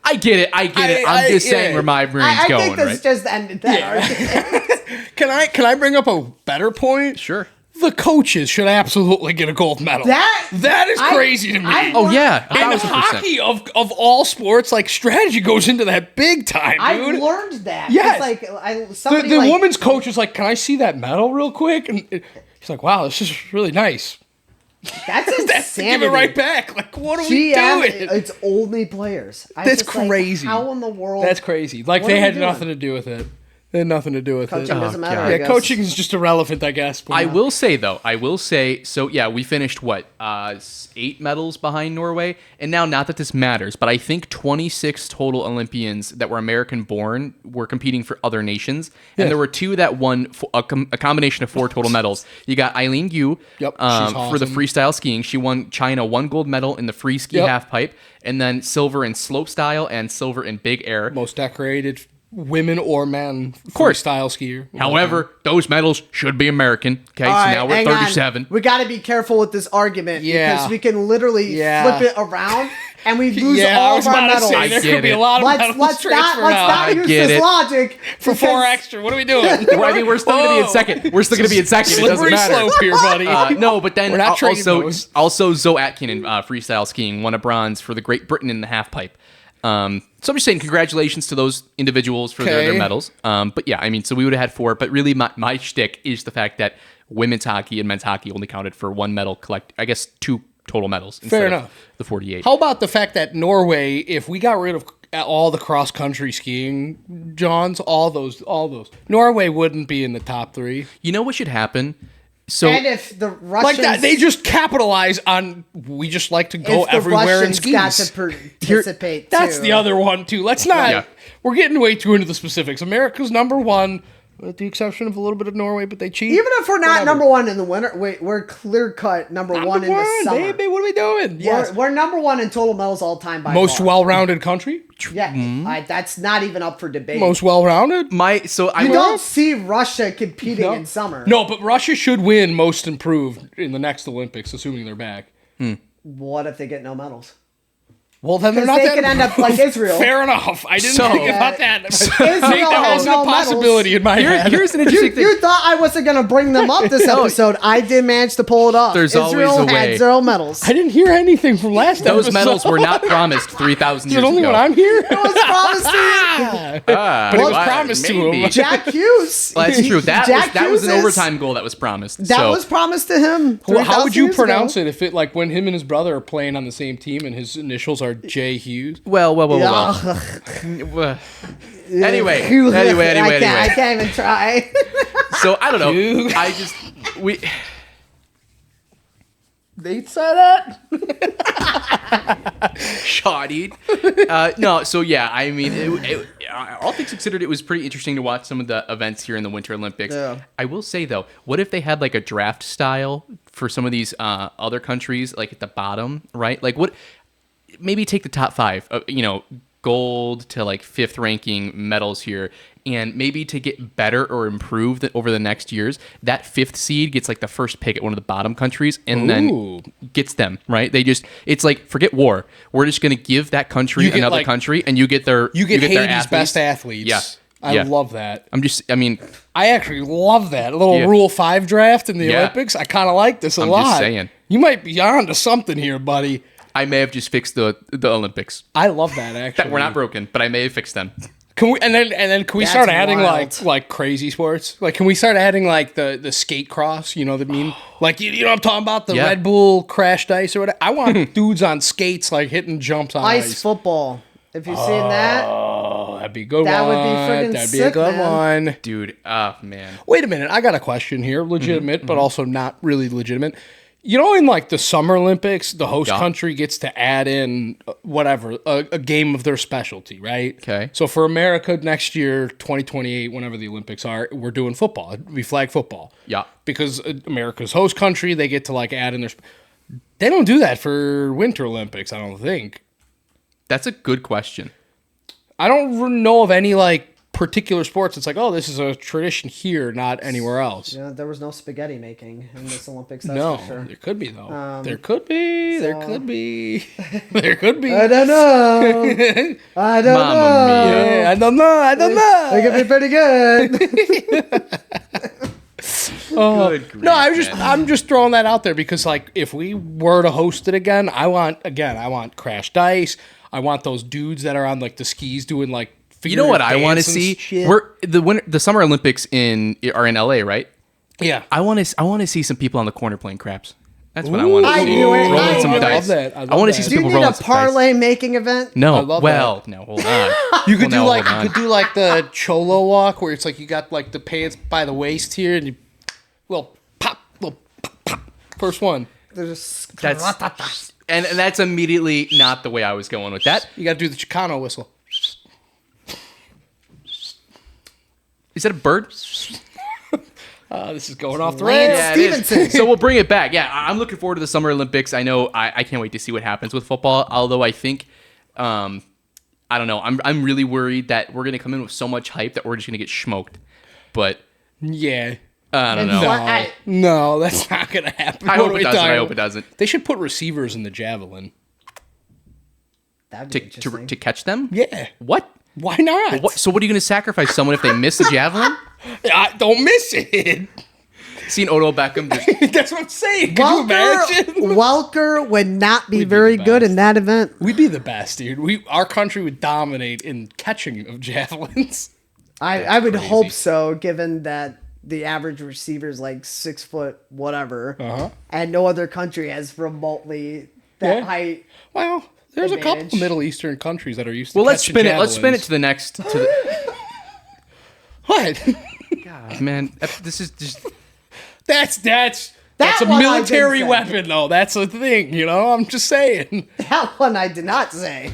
Speaker 1: I get it. I'm just saying where my brain's going.
Speaker 2: I think this just ended that.
Speaker 3: Can I bring up a better point?
Speaker 1: Sure.
Speaker 3: The coaches should absolutely get a gold medal. That is crazy to me.
Speaker 1: And
Speaker 3: 1,000%. Hockey of all sports, like, strategy goes into that big time, dude.
Speaker 2: I learned that.
Speaker 3: Yes.
Speaker 2: The
Speaker 3: woman's coach was like, "Can I see that medal real quick?" And she's like, "Wow, this is really nice."
Speaker 2: That's insanity.
Speaker 3: Give it right back. Like, what are we doing?
Speaker 2: It's only players.
Speaker 3: That's crazy.
Speaker 2: How in the world?
Speaker 3: That's crazy. Like, they had nothing to do with it. They had nothing to do with
Speaker 2: coaching
Speaker 3: it.
Speaker 2: Doesn't matter.
Speaker 3: Yeah, coaching is just irrelevant, I guess.
Speaker 1: I will say, so yeah, we finished 8 medals behind Norway, and now not that this matters, but I think 26 total Olympians that were American born were competing for other nations, and there were 2 that won a combination of 4 total medals. You got Eileen Gu for the freestyle skiing. She won China 1 gold medal in the free ski half pipe, and then silver in slope style and silver in big air.
Speaker 3: Most decorated women or men
Speaker 1: course.
Speaker 3: freestyle skier.
Speaker 1: However, those medals should be American. Okay,
Speaker 2: All
Speaker 1: so
Speaker 2: right,
Speaker 1: now we're
Speaker 2: hang on.
Speaker 1: 37.
Speaker 2: We got to be careful with this argument because we can literally flip it around and we lose all of our medals.
Speaker 1: I
Speaker 3: There
Speaker 1: get
Speaker 3: could be
Speaker 1: it.
Speaker 3: a lot of medals
Speaker 2: Let's
Speaker 3: transferred out.
Speaker 2: not use
Speaker 1: get
Speaker 2: this
Speaker 1: it.
Speaker 2: logic
Speaker 3: For 4 extra. What are we doing?
Speaker 1: Well, I mean, we're still going to be in second. We're still going to be in second. It doesn't
Speaker 3: Slippery
Speaker 1: matter.
Speaker 3: slope here, buddy.
Speaker 1: No, but then
Speaker 3: We're not trading those.
Speaker 1: also Zoe Atkin in freestyle skiing won a bronze for the Great Britain in the half pipe. So I'm just saying congratulations to those individuals for their medals. But yeah, I mean, so we would have had 4, but really my shtick is the fact that women's hockey and men's hockey only counted for 1 medal I guess 2 total medals instead
Speaker 3: enough.
Speaker 1: of the 48.
Speaker 3: How about the fact that Norway, if we got rid of all the cross-country skiing, Johns, all those, Norway wouldn't be in the top 3.
Speaker 1: You know what should happen? So
Speaker 2: and if the Russians
Speaker 3: Like that, they just capitalize on, we just like to go
Speaker 2: if the
Speaker 3: everywhere in
Speaker 2: Russians
Speaker 3: skis.
Speaker 2: got to participate
Speaker 3: That's
Speaker 2: too.
Speaker 3: the other one, too. Let's not,
Speaker 1: Yeah.
Speaker 3: we're getting way too into the specifics. America's number 1, with the exception of a little bit of Norway, but they cheat.
Speaker 2: Even if we're not
Speaker 3: Whatever.
Speaker 2: number 1 in the winter, we're clear cut number 1 in the summer.
Speaker 3: Baby, what are we doing? Yes.
Speaker 2: We're number 1 in total medals all time by
Speaker 3: Most
Speaker 2: far.
Speaker 3: well-rounded country?
Speaker 2: Yeah, that's not even up for debate.
Speaker 3: Most well-rounded?
Speaker 1: I
Speaker 2: you don't see Russia competing in summer.
Speaker 3: No, but Russia should win most improved in the next Olympics, assuming they're back.
Speaker 2: What if they get no medals?
Speaker 3: Well, then they're
Speaker 2: 'Cause
Speaker 3: not
Speaker 2: they
Speaker 3: that
Speaker 2: could end up like Israel.
Speaker 3: Fair enough. I didn't
Speaker 1: So-
Speaker 3: think about that.
Speaker 2: Israel
Speaker 3: that
Speaker 2: had
Speaker 3: wasn't
Speaker 2: no
Speaker 3: a possibility in my head.
Speaker 1: Here's an interesting thing.
Speaker 2: You thought I wasn't going to bring them up this episode. I did manage to pull it off.
Speaker 1: There's
Speaker 2: Israel
Speaker 1: always a way.
Speaker 2: had 0 medals.
Speaker 3: I didn't hear anything from last
Speaker 1: Those
Speaker 3: episode.
Speaker 1: medals were not promised 3,000
Speaker 3: Is
Speaker 1: years
Speaker 3: it only
Speaker 1: ago.
Speaker 3: when I'm here?
Speaker 2: It was promised to you.
Speaker 3: But it was promised to
Speaker 1: maybe.
Speaker 3: him.
Speaker 2: Jack Hughes.
Speaker 1: Well, that's true. That
Speaker 2: Jack
Speaker 1: was an
Speaker 2: Hughes is-
Speaker 1: overtime goal that was promised.
Speaker 2: That was promised to him.
Speaker 3: Well, how would you
Speaker 2: 3,000 years
Speaker 3: pronounce
Speaker 2: ago.
Speaker 3: it if it, like, when him and his brother are playing on the same team and his initials are J. Hughes?
Speaker 1: Well.
Speaker 2: Ugh.
Speaker 1: Anyway.
Speaker 2: I can't even try.
Speaker 1: So I don't know.
Speaker 3: Hugh. They said that?
Speaker 1: Shoddy. No, so yeah, I mean, all things considered, it was pretty interesting to watch some of the events here in the Winter Olympics.
Speaker 2: Yeah.
Speaker 1: I will say, though, what if they had like a draft style for some of these other countries, like at the bottom, right? Like maybe take the top 5, gold to like 5th ranking medals here, and maybe to get better or improve over the next years, that 5th seed gets like the first pick at one of the bottom countries and then gets them, right? It's like, forget war. We're just going to give that country
Speaker 3: You get,
Speaker 1: another
Speaker 3: like-
Speaker 1: country and you get their
Speaker 3: Hades'
Speaker 1: their athletes.
Speaker 3: best athletes.
Speaker 1: Yeah.
Speaker 3: I love that.
Speaker 1: I
Speaker 3: I actually love that. A little
Speaker 1: Yeah.
Speaker 3: Rule 5 draft in the
Speaker 1: Yeah.
Speaker 3: Olympics. I kind of like this a
Speaker 1: I'm
Speaker 3: lot.
Speaker 1: just saying.
Speaker 3: You might be on to something here, buddy.
Speaker 1: I may have just fixed the Olympics.
Speaker 3: I love that, actually.
Speaker 1: That we're not broken, but I may have fixed them.
Speaker 3: Can we and then can we
Speaker 2: That's
Speaker 3: start adding
Speaker 2: wild.
Speaker 3: like crazy sports? Like, can we start adding like the skate cross? You know what I mean? Like, you know what I'm talking about? The
Speaker 1: Yeah.
Speaker 3: Red Bull crashed ice or whatever. I want dudes on skates like hitting jumps on
Speaker 2: Ice
Speaker 3: ice.
Speaker 2: football. If you've seen that,
Speaker 3: Oh, that'd be a good
Speaker 2: That
Speaker 3: one.
Speaker 2: would be friggin'
Speaker 3: That'd be a
Speaker 2: sick,
Speaker 3: good
Speaker 2: man.
Speaker 3: one.
Speaker 1: Dude, oh man.
Speaker 3: Wait a minute. I got a question here. Legitimate, but also not really legitimate. You know, in like the Summer Olympics, the host country gets to add in whatever, a game of their specialty, right?
Speaker 1: Okay.
Speaker 3: So for America next year, 2028, whenever the Olympics are, we're doing football. We flag football.
Speaker 1: Yeah.
Speaker 3: Because America's host country, they get to like add in their. They don't do that for Winter Olympics, I don't think.
Speaker 1: That's a good question.
Speaker 3: I don't know of any like particular sports. It's like, oh, this is a tradition here, not anywhere else.
Speaker 2: there was no spaghetti making in this Olympics. That's
Speaker 3: No,
Speaker 2: for sure.
Speaker 3: there could be though. There could be. There
Speaker 2: so-
Speaker 3: could be. There could be.
Speaker 2: I don't know. I don't
Speaker 1: Mamma
Speaker 2: know.
Speaker 1: mia.
Speaker 3: Yeah, I don't know. I don't know.
Speaker 2: It could be pretty good.
Speaker 1: Good grief,
Speaker 3: No,
Speaker 1: man.
Speaker 3: I'm just throwing that out there because like if we were to host it again, I want Crash Dice. I want those dudes that are on like the skis doing like.
Speaker 1: You know what I want to
Speaker 3: dance and
Speaker 1: see?
Speaker 3: shit.
Speaker 1: The Summer Olympics are in LA, right?
Speaker 3: Yeah.
Speaker 1: I want to see some people on the corner playing craps. That's what I want to
Speaker 2: I
Speaker 1: see.
Speaker 2: knew it.
Speaker 1: Rolling
Speaker 2: I
Speaker 1: some
Speaker 2: knew it.
Speaker 1: dice.
Speaker 3: I love that. I love
Speaker 1: want to
Speaker 3: that.
Speaker 1: see some
Speaker 2: Do you
Speaker 1: people
Speaker 2: need
Speaker 1: rolling
Speaker 2: a
Speaker 1: some dice.
Speaker 2: parlay making event?
Speaker 1: No.
Speaker 3: I love
Speaker 1: well, no, hold on.
Speaker 3: You could
Speaker 1: Well,
Speaker 3: do
Speaker 1: now, hold on.
Speaker 3: like the cholo walk where it's like you got like the pants by the waist here and you little pop. First one.
Speaker 2: There's
Speaker 1: That's and that's immediately not the way I was going with that.
Speaker 3: You got to do the Chicano whistle.
Speaker 1: Is that a bird?
Speaker 3: This is going off the
Speaker 2: Lance
Speaker 3: rails.
Speaker 1: Yeah, it is.
Speaker 2: Stevenson.
Speaker 1: So we'll bring it back. Yeah, I'm looking forward to the Summer Olympics. I know I can't wait to see what happens with football. Although I think, I I don't know. I'm really worried that we're gonna come in with so much hype that we're just gonna get smoked. But
Speaker 3: Yeah.
Speaker 1: I don't
Speaker 2: And
Speaker 1: know.
Speaker 3: No, that's not going to happen.
Speaker 1: I
Speaker 3: What
Speaker 1: hope
Speaker 3: are
Speaker 1: it
Speaker 3: we
Speaker 1: doesn't.
Speaker 3: talking
Speaker 1: I hope
Speaker 3: about?
Speaker 1: it doesn't.
Speaker 3: They should put receivers in the javelin.
Speaker 2: That'd be interesting.
Speaker 1: To catch them?
Speaker 3: Yeah.
Speaker 1: What?
Speaker 3: Why not?
Speaker 1: What? So what are you going to sacrifice someone if they miss the javelin?
Speaker 3: Don't miss it.
Speaker 1: Seeing Odell Beckham just
Speaker 3: That's what I'm saying. Could you imagine?
Speaker 2: Welker would not be
Speaker 3: We'd be
Speaker 2: very
Speaker 3: the
Speaker 2: good
Speaker 3: best.
Speaker 2: in that event.
Speaker 3: We'd be the best, dude. Our country would dominate in catching of javelins.
Speaker 2: I would
Speaker 1: crazy.
Speaker 2: hope so, given that the average receiver is like 6 foot whatever, and no other country has remotely that
Speaker 3: Yeah.
Speaker 2: height.
Speaker 3: Well, there's a couple
Speaker 2: Advantage.
Speaker 3: of Middle Eastern countries that are used to
Speaker 1: well, let's
Speaker 3: catching
Speaker 1: spin it. Let's spin it
Speaker 3: javelins.
Speaker 1: to the next. To the,
Speaker 3: What?
Speaker 1: man, this is just.
Speaker 3: That's a
Speaker 2: one I
Speaker 3: military
Speaker 2: didn't say.
Speaker 3: weapon, though. That's a thing, you know? I'm just saying.
Speaker 2: That one I did not say.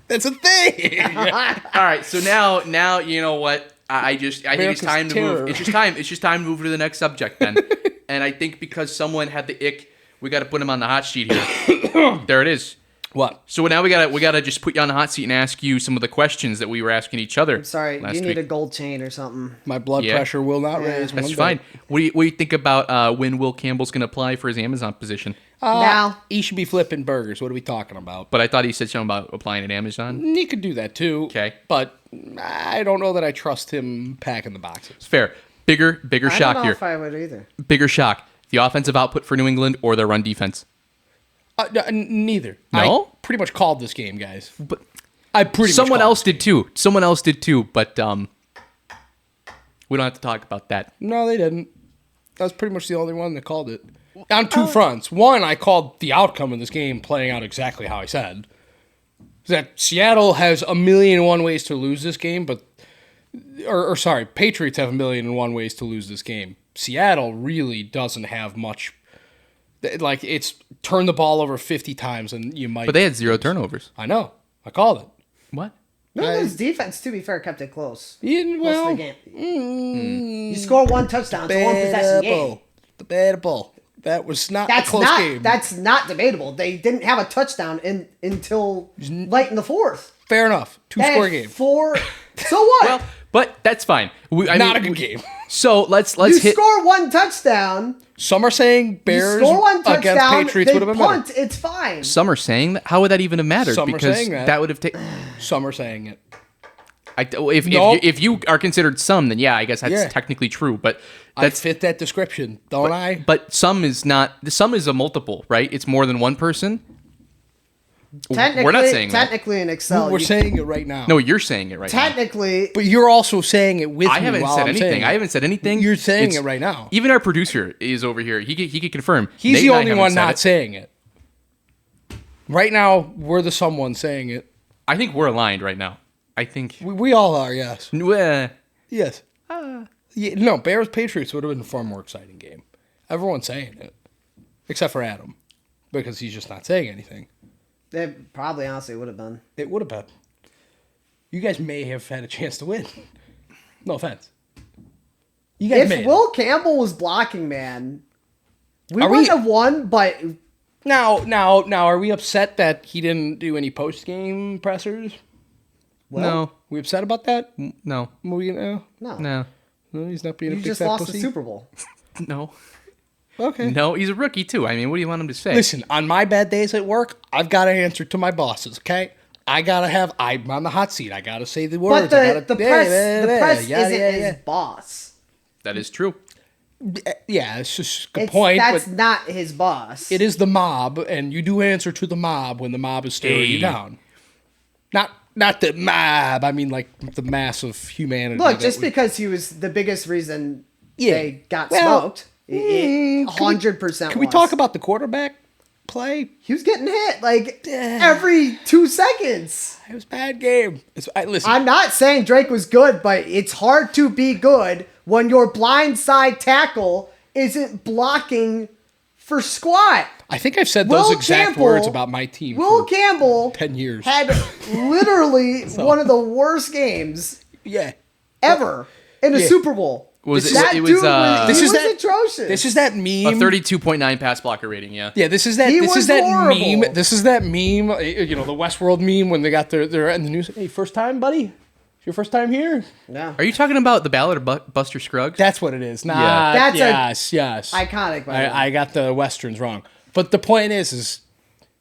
Speaker 3: That's a thing.
Speaker 1: All right, so now you know what. I think it's
Speaker 3: America's
Speaker 1: time to
Speaker 3: terror.
Speaker 1: move. It's just time to move to the next subject then. And I think because someone had the ick, we got to put him on the hot sheet here. There it is.
Speaker 3: What?
Speaker 1: So now we gotta just put you on the hot seat and ask you some of the questions that we were asking each other.
Speaker 2: Sorry,
Speaker 1: last
Speaker 2: you need
Speaker 1: week.
Speaker 2: a gold chain or something.
Speaker 3: My blood
Speaker 1: Yeah.
Speaker 3: pressure will not raise.
Speaker 1: That's
Speaker 3: one
Speaker 1: fine.
Speaker 3: bit.
Speaker 1: What do you think about when Will Campbell's gonna apply for his Amazon position?
Speaker 2: Now,
Speaker 3: He should be flipping burgers. What are we talking about?
Speaker 1: But I thought he said something about applying at Amazon.
Speaker 3: He could do that too.
Speaker 1: Okay.
Speaker 3: But I don't know that I trust him packing the boxes.
Speaker 1: It's fair. Bigger
Speaker 2: I don't
Speaker 1: shock
Speaker 2: know
Speaker 1: here.
Speaker 2: if I would either.
Speaker 1: Bigger shock. The offensive output for New England or their run defense.
Speaker 3: Neither.
Speaker 1: No?
Speaker 3: I pretty much called this game, guys.
Speaker 1: But
Speaker 3: I pretty
Speaker 1: someone
Speaker 3: much called
Speaker 1: else did too. Someone else did too. But we don't have to talk about that.
Speaker 3: No, they didn't. That was pretty much the only one that called it. On two fronts. One, I called the outcome of this game playing out exactly how I said. That Seattle has 1,000,001 ways to lose this game, but sorry, Patriots have 1,000,001 ways to lose this game. Seattle really doesn't have much. Like, it's turn the ball over 50 times and you might.
Speaker 1: But they had 0 turnovers.
Speaker 3: I know. I called it.
Speaker 1: What?
Speaker 2: Miller's defense, to be fair, kept it close.
Speaker 3: Yeah,
Speaker 2: Most
Speaker 3: well,
Speaker 2: of the game. You score one touchdown, it's a one possession game.
Speaker 3: Debatable. That was not a
Speaker 2: That's
Speaker 3: close
Speaker 2: not
Speaker 3: game.
Speaker 2: that's not debatable. They didn't have a touchdown until late in the fourth.
Speaker 3: Fair enough.
Speaker 2: They
Speaker 3: Two-score
Speaker 2: had
Speaker 3: game.
Speaker 2: 4. So what?
Speaker 1: Well, but that's fine.
Speaker 3: Not a good game.
Speaker 1: So let's
Speaker 2: you
Speaker 1: hit.
Speaker 2: score one touchdown.
Speaker 3: Some are saying
Speaker 2: You
Speaker 3: Bears
Speaker 2: score one
Speaker 3: against
Speaker 2: touchdown.
Speaker 3: Patriots
Speaker 2: They
Speaker 3: would have been
Speaker 2: punt.
Speaker 3: better.
Speaker 2: It's fine.
Speaker 1: Some are saying that. How would that even have mattered?
Speaker 3: Some are
Speaker 1: because
Speaker 3: saying that.
Speaker 1: would have taken.
Speaker 3: Some are saying it.
Speaker 1: If you are considered some, then yeah, I guess that's
Speaker 3: Yeah.
Speaker 1: technically true. But
Speaker 3: I
Speaker 1: that's
Speaker 3: fit that description, don't I?
Speaker 1: But some is not. Some is a multiple, right? It's more than one person.
Speaker 2: Technically,
Speaker 1: We're not saying that.
Speaker 2: technically in Excel.
Speaker 3: We're
Speaker 2: you-
Speaker 3: saying it right now.
Speaker 1: No, you're saying it right now.
Speaker 2: technically,
Speaker 3: But you're also saying it with
Speaker 1: I
Speaker 3: me
Speaker 1: haven't
Speaker 3: while
Speaker 1: said
Speaker 3: I'm saying
Speaker 1: anything.
Speaker 3: it.
Speaker 1: I haven't said anything.
Speaker 3: You're saying
Speaker 1: It's-
Speaker 3: it right now.
Speaker 1: Even our producer is over here. He could confirm.
Speaker 3: He's
Speaker 1: Nate
Speaker 3: the
Speaker 1: and I
Speaker 3: only
Speaker 1: haven't
Speaker 3: one
Speaker 1: said
Speaker 3: not
Speaker 1: it.
Speaker 3: saying it. Right now, we're the someone saying it.
Speaker 1: I think we're aligned right now. I think.
Speaker 3: We all are, yes. Yes.
Speaker 1: Ah.
Speaker 3: Yeah, no, Bears Patriots would have been a far more exciting game. Everyone's saying it, except for Adam, because he's just not saying anything.
Speaker 2: it probably honestly would have been.
Speaker 3: It would have been. You guys may have had a chance to win. No offense. You guys may.
Speaker 2: If Will Campbell was blocking, man, we
Speaker 3: Are we-
Speaker 2: wouldn't have won. But
Speaker 3: Now, are we upset that he didn't do any post game pressers?
Speaker 1: No.
Speaker 3: We upset about that?
Speaker 1: No.
Speaker 3: No,
Speaker 2: no,
Speaker 3: he's not being a
Speaker 2: you
Speaker 3: big
Speaker 2: just
Speaker 3: fat
Speaker 2: lost
Speaker 3: pussy.
Speaker 2: the Super Bowl.
Speaker 1: No.
Speaker 3: Okay.
Speaker 1: No. He's a rookie too. I mean, what do you want him to say?
Speaker 3: Listen, on my bad days at work, I've got to answer to my bosses. Okay, I'm on the hot seat. I got to say the words.
Speaker 2: But the press isn't
Speaker 3: yeah.
Speaker 2: his boss.
Speaker 1: That is true.
Speaker 3: Yeah, it's just a good point.
Speaker 2: That's
Speaker 3: But
Speaker 2: not his boss.
Speaker 3: it is the mob, and you do answer to the mob when the mob is staring you
Speaker 1: Hey.
Speaker 3: down. Not the mob. I mean, like the mass of humanity.
Speaker 2: Look,
Speaker 3: that
Speaker 2: just
Speaker 3: we-
Speaker 2: because he was the biggest reason
Speaker 3: Yeah.
Speaker 2: they got
Speaker 3: Well,
Speaker 2: smoked, 100%.
Speaker 3: Can we talk about the quarterback play?
Speaker 2: He was getting hit like every 2 seconds.
Speaker 3: It was a bad game. Listen,
Speaker 2: I'm not saying Drake was good, but it's hard to be good when your blindside tackle isn't blocking for squat.
Speaker 3: I think I've said those exact words about my team.
Speaker 2: Will
Speaker 3: for
Speaker 2: Campbell
Speaker 3: 10 years.
Speaker 2: had literally one of the worst games
Speaker 3: Yeah.
Speaker 2: ever in a
Speaker 3: Yeah.
Speaker 2: Super Bowl.
Speaker 1: Was it?
Speaker 2: That
Speaker 1: It
Speaker 2: dude
Speaker 1: was
Speaker 3: This
Speaker 2: he
Speaker 3: is
Speaker 2: was
Speaker 3: that-
Speaker 2: atrocious.
Speaker 3: This is that
Speaker 1: a
Speaker 3: meme.
Speaker 1: 32.9 pass blocker rating. Yeah.
Speaker 3: Yeah, this is that.
Speaker 2: He
Speaker 3: This is
Speaker 2: was
Speaker 3: that
Speaker 2: horrible.
Speaker 3: meme. This is that meme. You know, the Westworld meme when they got their in the news. Hey, first time, buddy. Your first time here?
Speaker 2: Yeah.
Speaker 1: Are you talking about the Ballad of Buster Scruggs?
Speaker 3: That's what it is. Nah,
Speaker 2: That's
Speaker 3: yes.
Speaker 2: iconic. By the way.
Speaker 3: I got the Westerns wrong. But the point is it's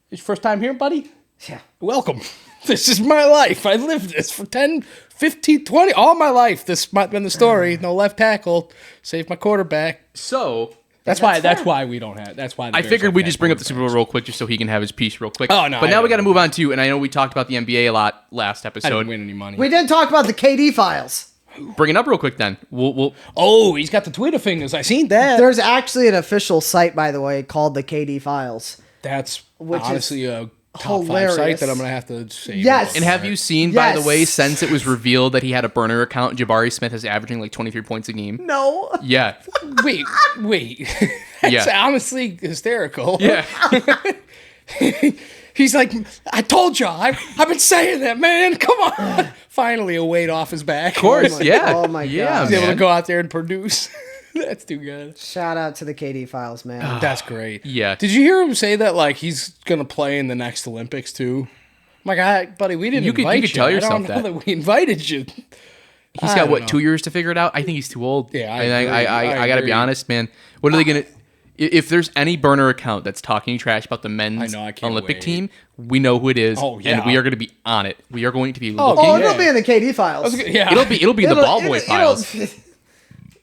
Speaker 3: your first time here, buddy?
Speaker 2: Yeah.
Speaker 3: Welcome. This is my life. I lived this for 10, 15, 20, all my life. This might have been the story. No left tackle. Saved my quarterback.
Speaker 1: So
Speaker 3: That's why we don't have. That's why the
Speaker 1: I
Speaker 3: Bears
Speaker 1: figured
Speaker 3: don't
Speaker 1: we'd
Speaker 3: have
Speaker 1: just bring up the
Speaker 3: quarterbacks.
Speaker 1: Super Bowl real quick just so he can have his piece real quick.
Speaker 3: Oh, no,
Speaker 1: But
Speaker 3: I
Speaker 1: now we
Speaker 3: don't
Speaker 1: got to
Speaker 3: know.
Speaker 1: move on to, and I know we talked about the NBA a lot last
Speaker 3: I
Speaker 1: episode.
Speaker 3: didn't win any money.
Speaker 2: We didn't talk about the KD files.
Speaker 1: Bring it up real quick then. We'll
Speaker 3: Oh, he's got the Twitter fingers. I seen that.
Speaker 2: There's actually an official site, by the way, called the KD files.
Speaker 3: That's
Speaker 2: Which is
Speaker 3: honestly a top
Speaker 2: hilarious.
Speaker 3: 5 site that I'm gonna have to say.
Speaker 2: Yes.
Speaker 1: And have you seen, by the
Speaker 2: Yes.
Speaker 1: way, since it was revealed that he had a burner account, Jabari Smith is averaging like 23 points a game?
Speaker 2: No.
Speaker 1: Yeah.
Speaker 3: Wait. That's
Speaker 1: Yeah.
Speaker 3: honestly hysterical.
Speaker 1: Yeah.
Speaker 3: He's like, I told y'all. I've been saying that, man. Come on. Finally, a weight off his back.
Speaker 1: Of course. Yeah.
Speaker 2: Oh my
Speaker 1: Yeah,
Speaker 2: God.
Speaker 3: He's able to
Speaker 1: man.
Speaker 3: go out there and produce. That's too good.
Speaker 2: Shout out to the KD files, man.
Speaker 3: That's great.
Speaker 1: Yeah.
Speaker 3: Did you hear him say that like he's gonna play in the next Olympics too? I'm like, buddy, we didn't
Speaker 1: You could- you
Speaker 3: invite
Speaker 1: could tell
Speaker 3: I
Speaker 1: yourself
Speaker 3: don't know
Speaker 1: that.
Speaker 3: that we invited you.
Speaker 1: He's
Speaker 3: I
Speaker 1: got,
Speaker 3: don't
Speaker 1: what,
Speaker 3: know.
Speaker 1: 2 years to figure it out? I think he's too old.
Speaker 3: Yeah, I
Speaker 1: And
Speaker 3: agree.
Speaker 1: I got to be
Speaker 3: agree.
Speaker 1: honest, man. What are they going to... If there's any burner account that's talking trash about the men's
Speaker 3: I know, I can't
Speaker 1: Olympic
Speaker 3: wait.
Speaker 1: team, we know who it is,
Speaker 3: Oh, yeah.
Speaker 1: and we are going to be on it. We are going to be
Speaker 3: Oh,
Speaker 1: looking.
Speaker 2: Oh,
Speaker 3: yeah.
Speaker 2: it'll be in the KD files.
Speaker 3: Yeah,
Speaker 1: It'll be in the Ballboy files.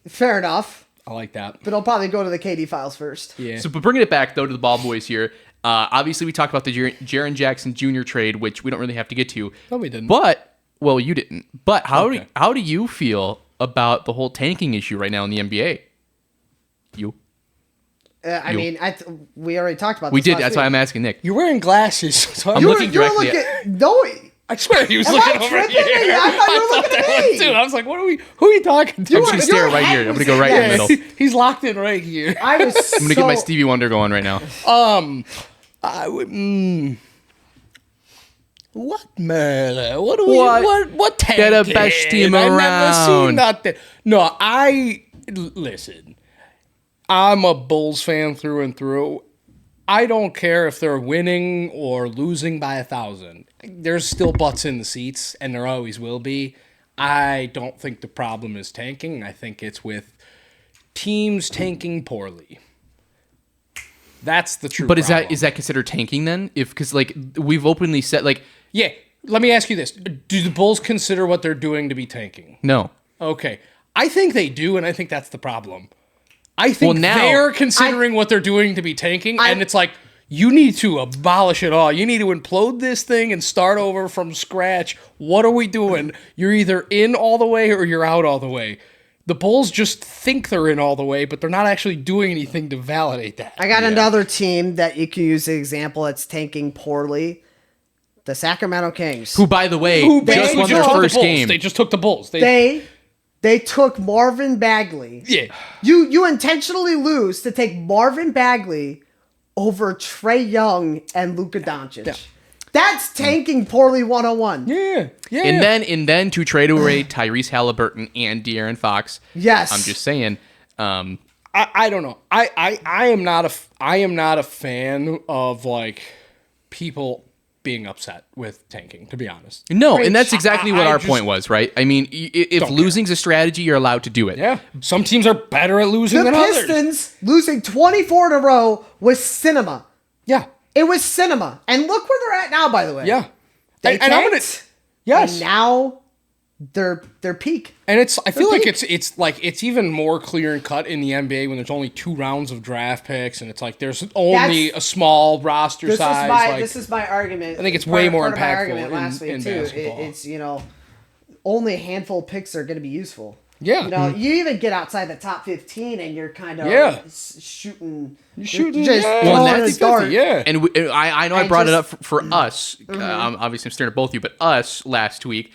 Speaker 2: Fair enough.
Speaker 3: I like that.
Speaker 2: But I'll probably go to the KD files first.
Speaker 3: Yeah.
Speaker 1: So, but bringing it back though to the Ballboys here. Obviously, we talked about the Jaren Jackson Jr. trade, which we don't really have to get to.
Speaker 3: No, we didn't.
Speaker 1: But you didn't. But how
Speaker 3: Okay.
Speaker 1: do you feel about the whole tanking issue right now in the NBA? You.
Speaker 2: I mean, we already talked about.
Speaker 1: We
Speaker 2: this
Speaker 1: did.
Speaker 2: last
Speaker 1: That's
Speaker 2: week.
Speaker 1: why I'm asking Nick.
Speaker 3: You're wearing glasses. So
Speaker 1: I'm looking directly
Speaker 2: No,
Speaker 3: I swear he was
Speaker 2: Am
Speaker 3: looking
Speaker 2: I
Speaker 3: over
Speaker 2: tripping?
Speaker 3: here.
Speaker 2: I thought you were looking at
Speaker 3: that
Speaker 2: me.
Speaker 3: was too. I was like, who are you talking to?
Speaker 1: I'm just gonna stare right here. I'm gonna go right in the middle.
Speaker 3: He's locked in right here.
Speaker 2: I was.
Speaker 1: I'm gonna get my Stevie Wonder going right now.
Speaker 3: I would. What murder? What do we?
Speaker 1: What?
Speaker 3: What
Speaker 1: They're the
Speaker 3: tanking?
Speaker 1: best team
Speaker 3: I never seen
Speaker 1: around.
Speaker 3: nothing. No, listen. I'm a Bulls fan through and through. I don't care if they're winning or losing by 1,000. There's still butts in the seats, and there always will be. I don't think the problem is tanking. I think it's with teams tanking poorly. That's the true.
Speaker 1: But
Speaker 3: problem.
Speaker 1: is that considered tanking then? Because like we've openly said, like,
Speaker 3: Yeah. Let me ask you this: do the Bulls consider what they're doing to be tanking?
Speaker 1: no.
Speaker 3: Okay, I think they do, and I think that's the problem. I think
Speaker 1: Well, now-
Speaker 3: they're considering what they're doing to be tanking, and it's like, you need to abolish it all. You need to implode this thing and start over from scratch. What are we doing? You're either in all the way or you're out all the way. The Bulls just think they're in all the way, but they're not actually doing anything to validate that.
Speaker 2: I got another team that you can use as an example that's tanking poorly. The Sacramento Kings.
Speaker 1: Who, by the way, just won their
Speaker 3: took the
Speaker 1: first
Speaker 3: Bulls.
Speaker 1: game.
Speaker 3: They just took the Bulls.
Speaker 2: They took Marvin Bagley.
Speaker 3: Yeah.
Speaker 2: You intentionally lose to take Marvin Bagley over Trae Young and Luka Doncic.
Speaker 3: Yeah.
Speaker 2: That's tanking poorly 101.
Speaker 3: Yeah.
Speaker 1: And then to trade away Tyrese Halliburton and De'Aaron Fox.
Speaker 2: Yes.
Speaker 1: I'm just saying.
Speaker 3: I don't know. I am not a fan of like people being upset with tanking, to be honest.
Speaker 1: No, and that's exactly what
Speaker 3: I
Speaker 1: our
Speaker 3: just
Speaker 1: point was, right? I mean, if
Speaker 3: don't
Speaker 1: losing's a strategy, you're allowed to do it.
Speaker 3: Yeah. Some teams are better at losing
Speaker 2: The
Speaker 3: than others.
Speaker 2: Pistons losing 24 in a row was cinema.
Speaker 3: Yeah.
Speaker 2: It was cinema. And look where they're at now, by the way.
Speaker 3: Yeah.
Speaker 2: They
Speaker 3: and I'm gonna
Speaker 2: tanked,
Speaker 3: yes.
Speaker 2: and now they're peak.
Speaker 3: And I feel like
Speaker 2: peak.
Speaker 3: it's even more clear and cut in the NBA when there's only 2 rounds of draft picks and it's like there's only
Speaker 2: That's-
Speaker 3: a small roster size.
Speaker 2: This is my argument.
Speaker 3: I think it's way more
Speaker 2: part of my
Speaker 3: impactful
Speaker 2: argument last week
Speaker 3: in
Speaker 2: too.
Speaker 3: basketball.
Speaker 2: It's only a handful of picks are going to be useful.
Speaker 3: Yeah.
Speaker 2: You even get outside the top 15 and you're kind of
Speaker 3: shooting.
Speaker 2: just
Speaker 3: Yeah.
Speaker 2: throwing
Speaker 1: Well,
Speaker 2: a
Speaker 1: that's
Speaker 2: dart.
Speaker 3: Yeah.
Speaker 1: And I know I
Speaker 2: I
Speaker 1: brought it
Speaker 2: just-
Speaker 1: up for us. Obviously, I'm staring at both of you, but us last week.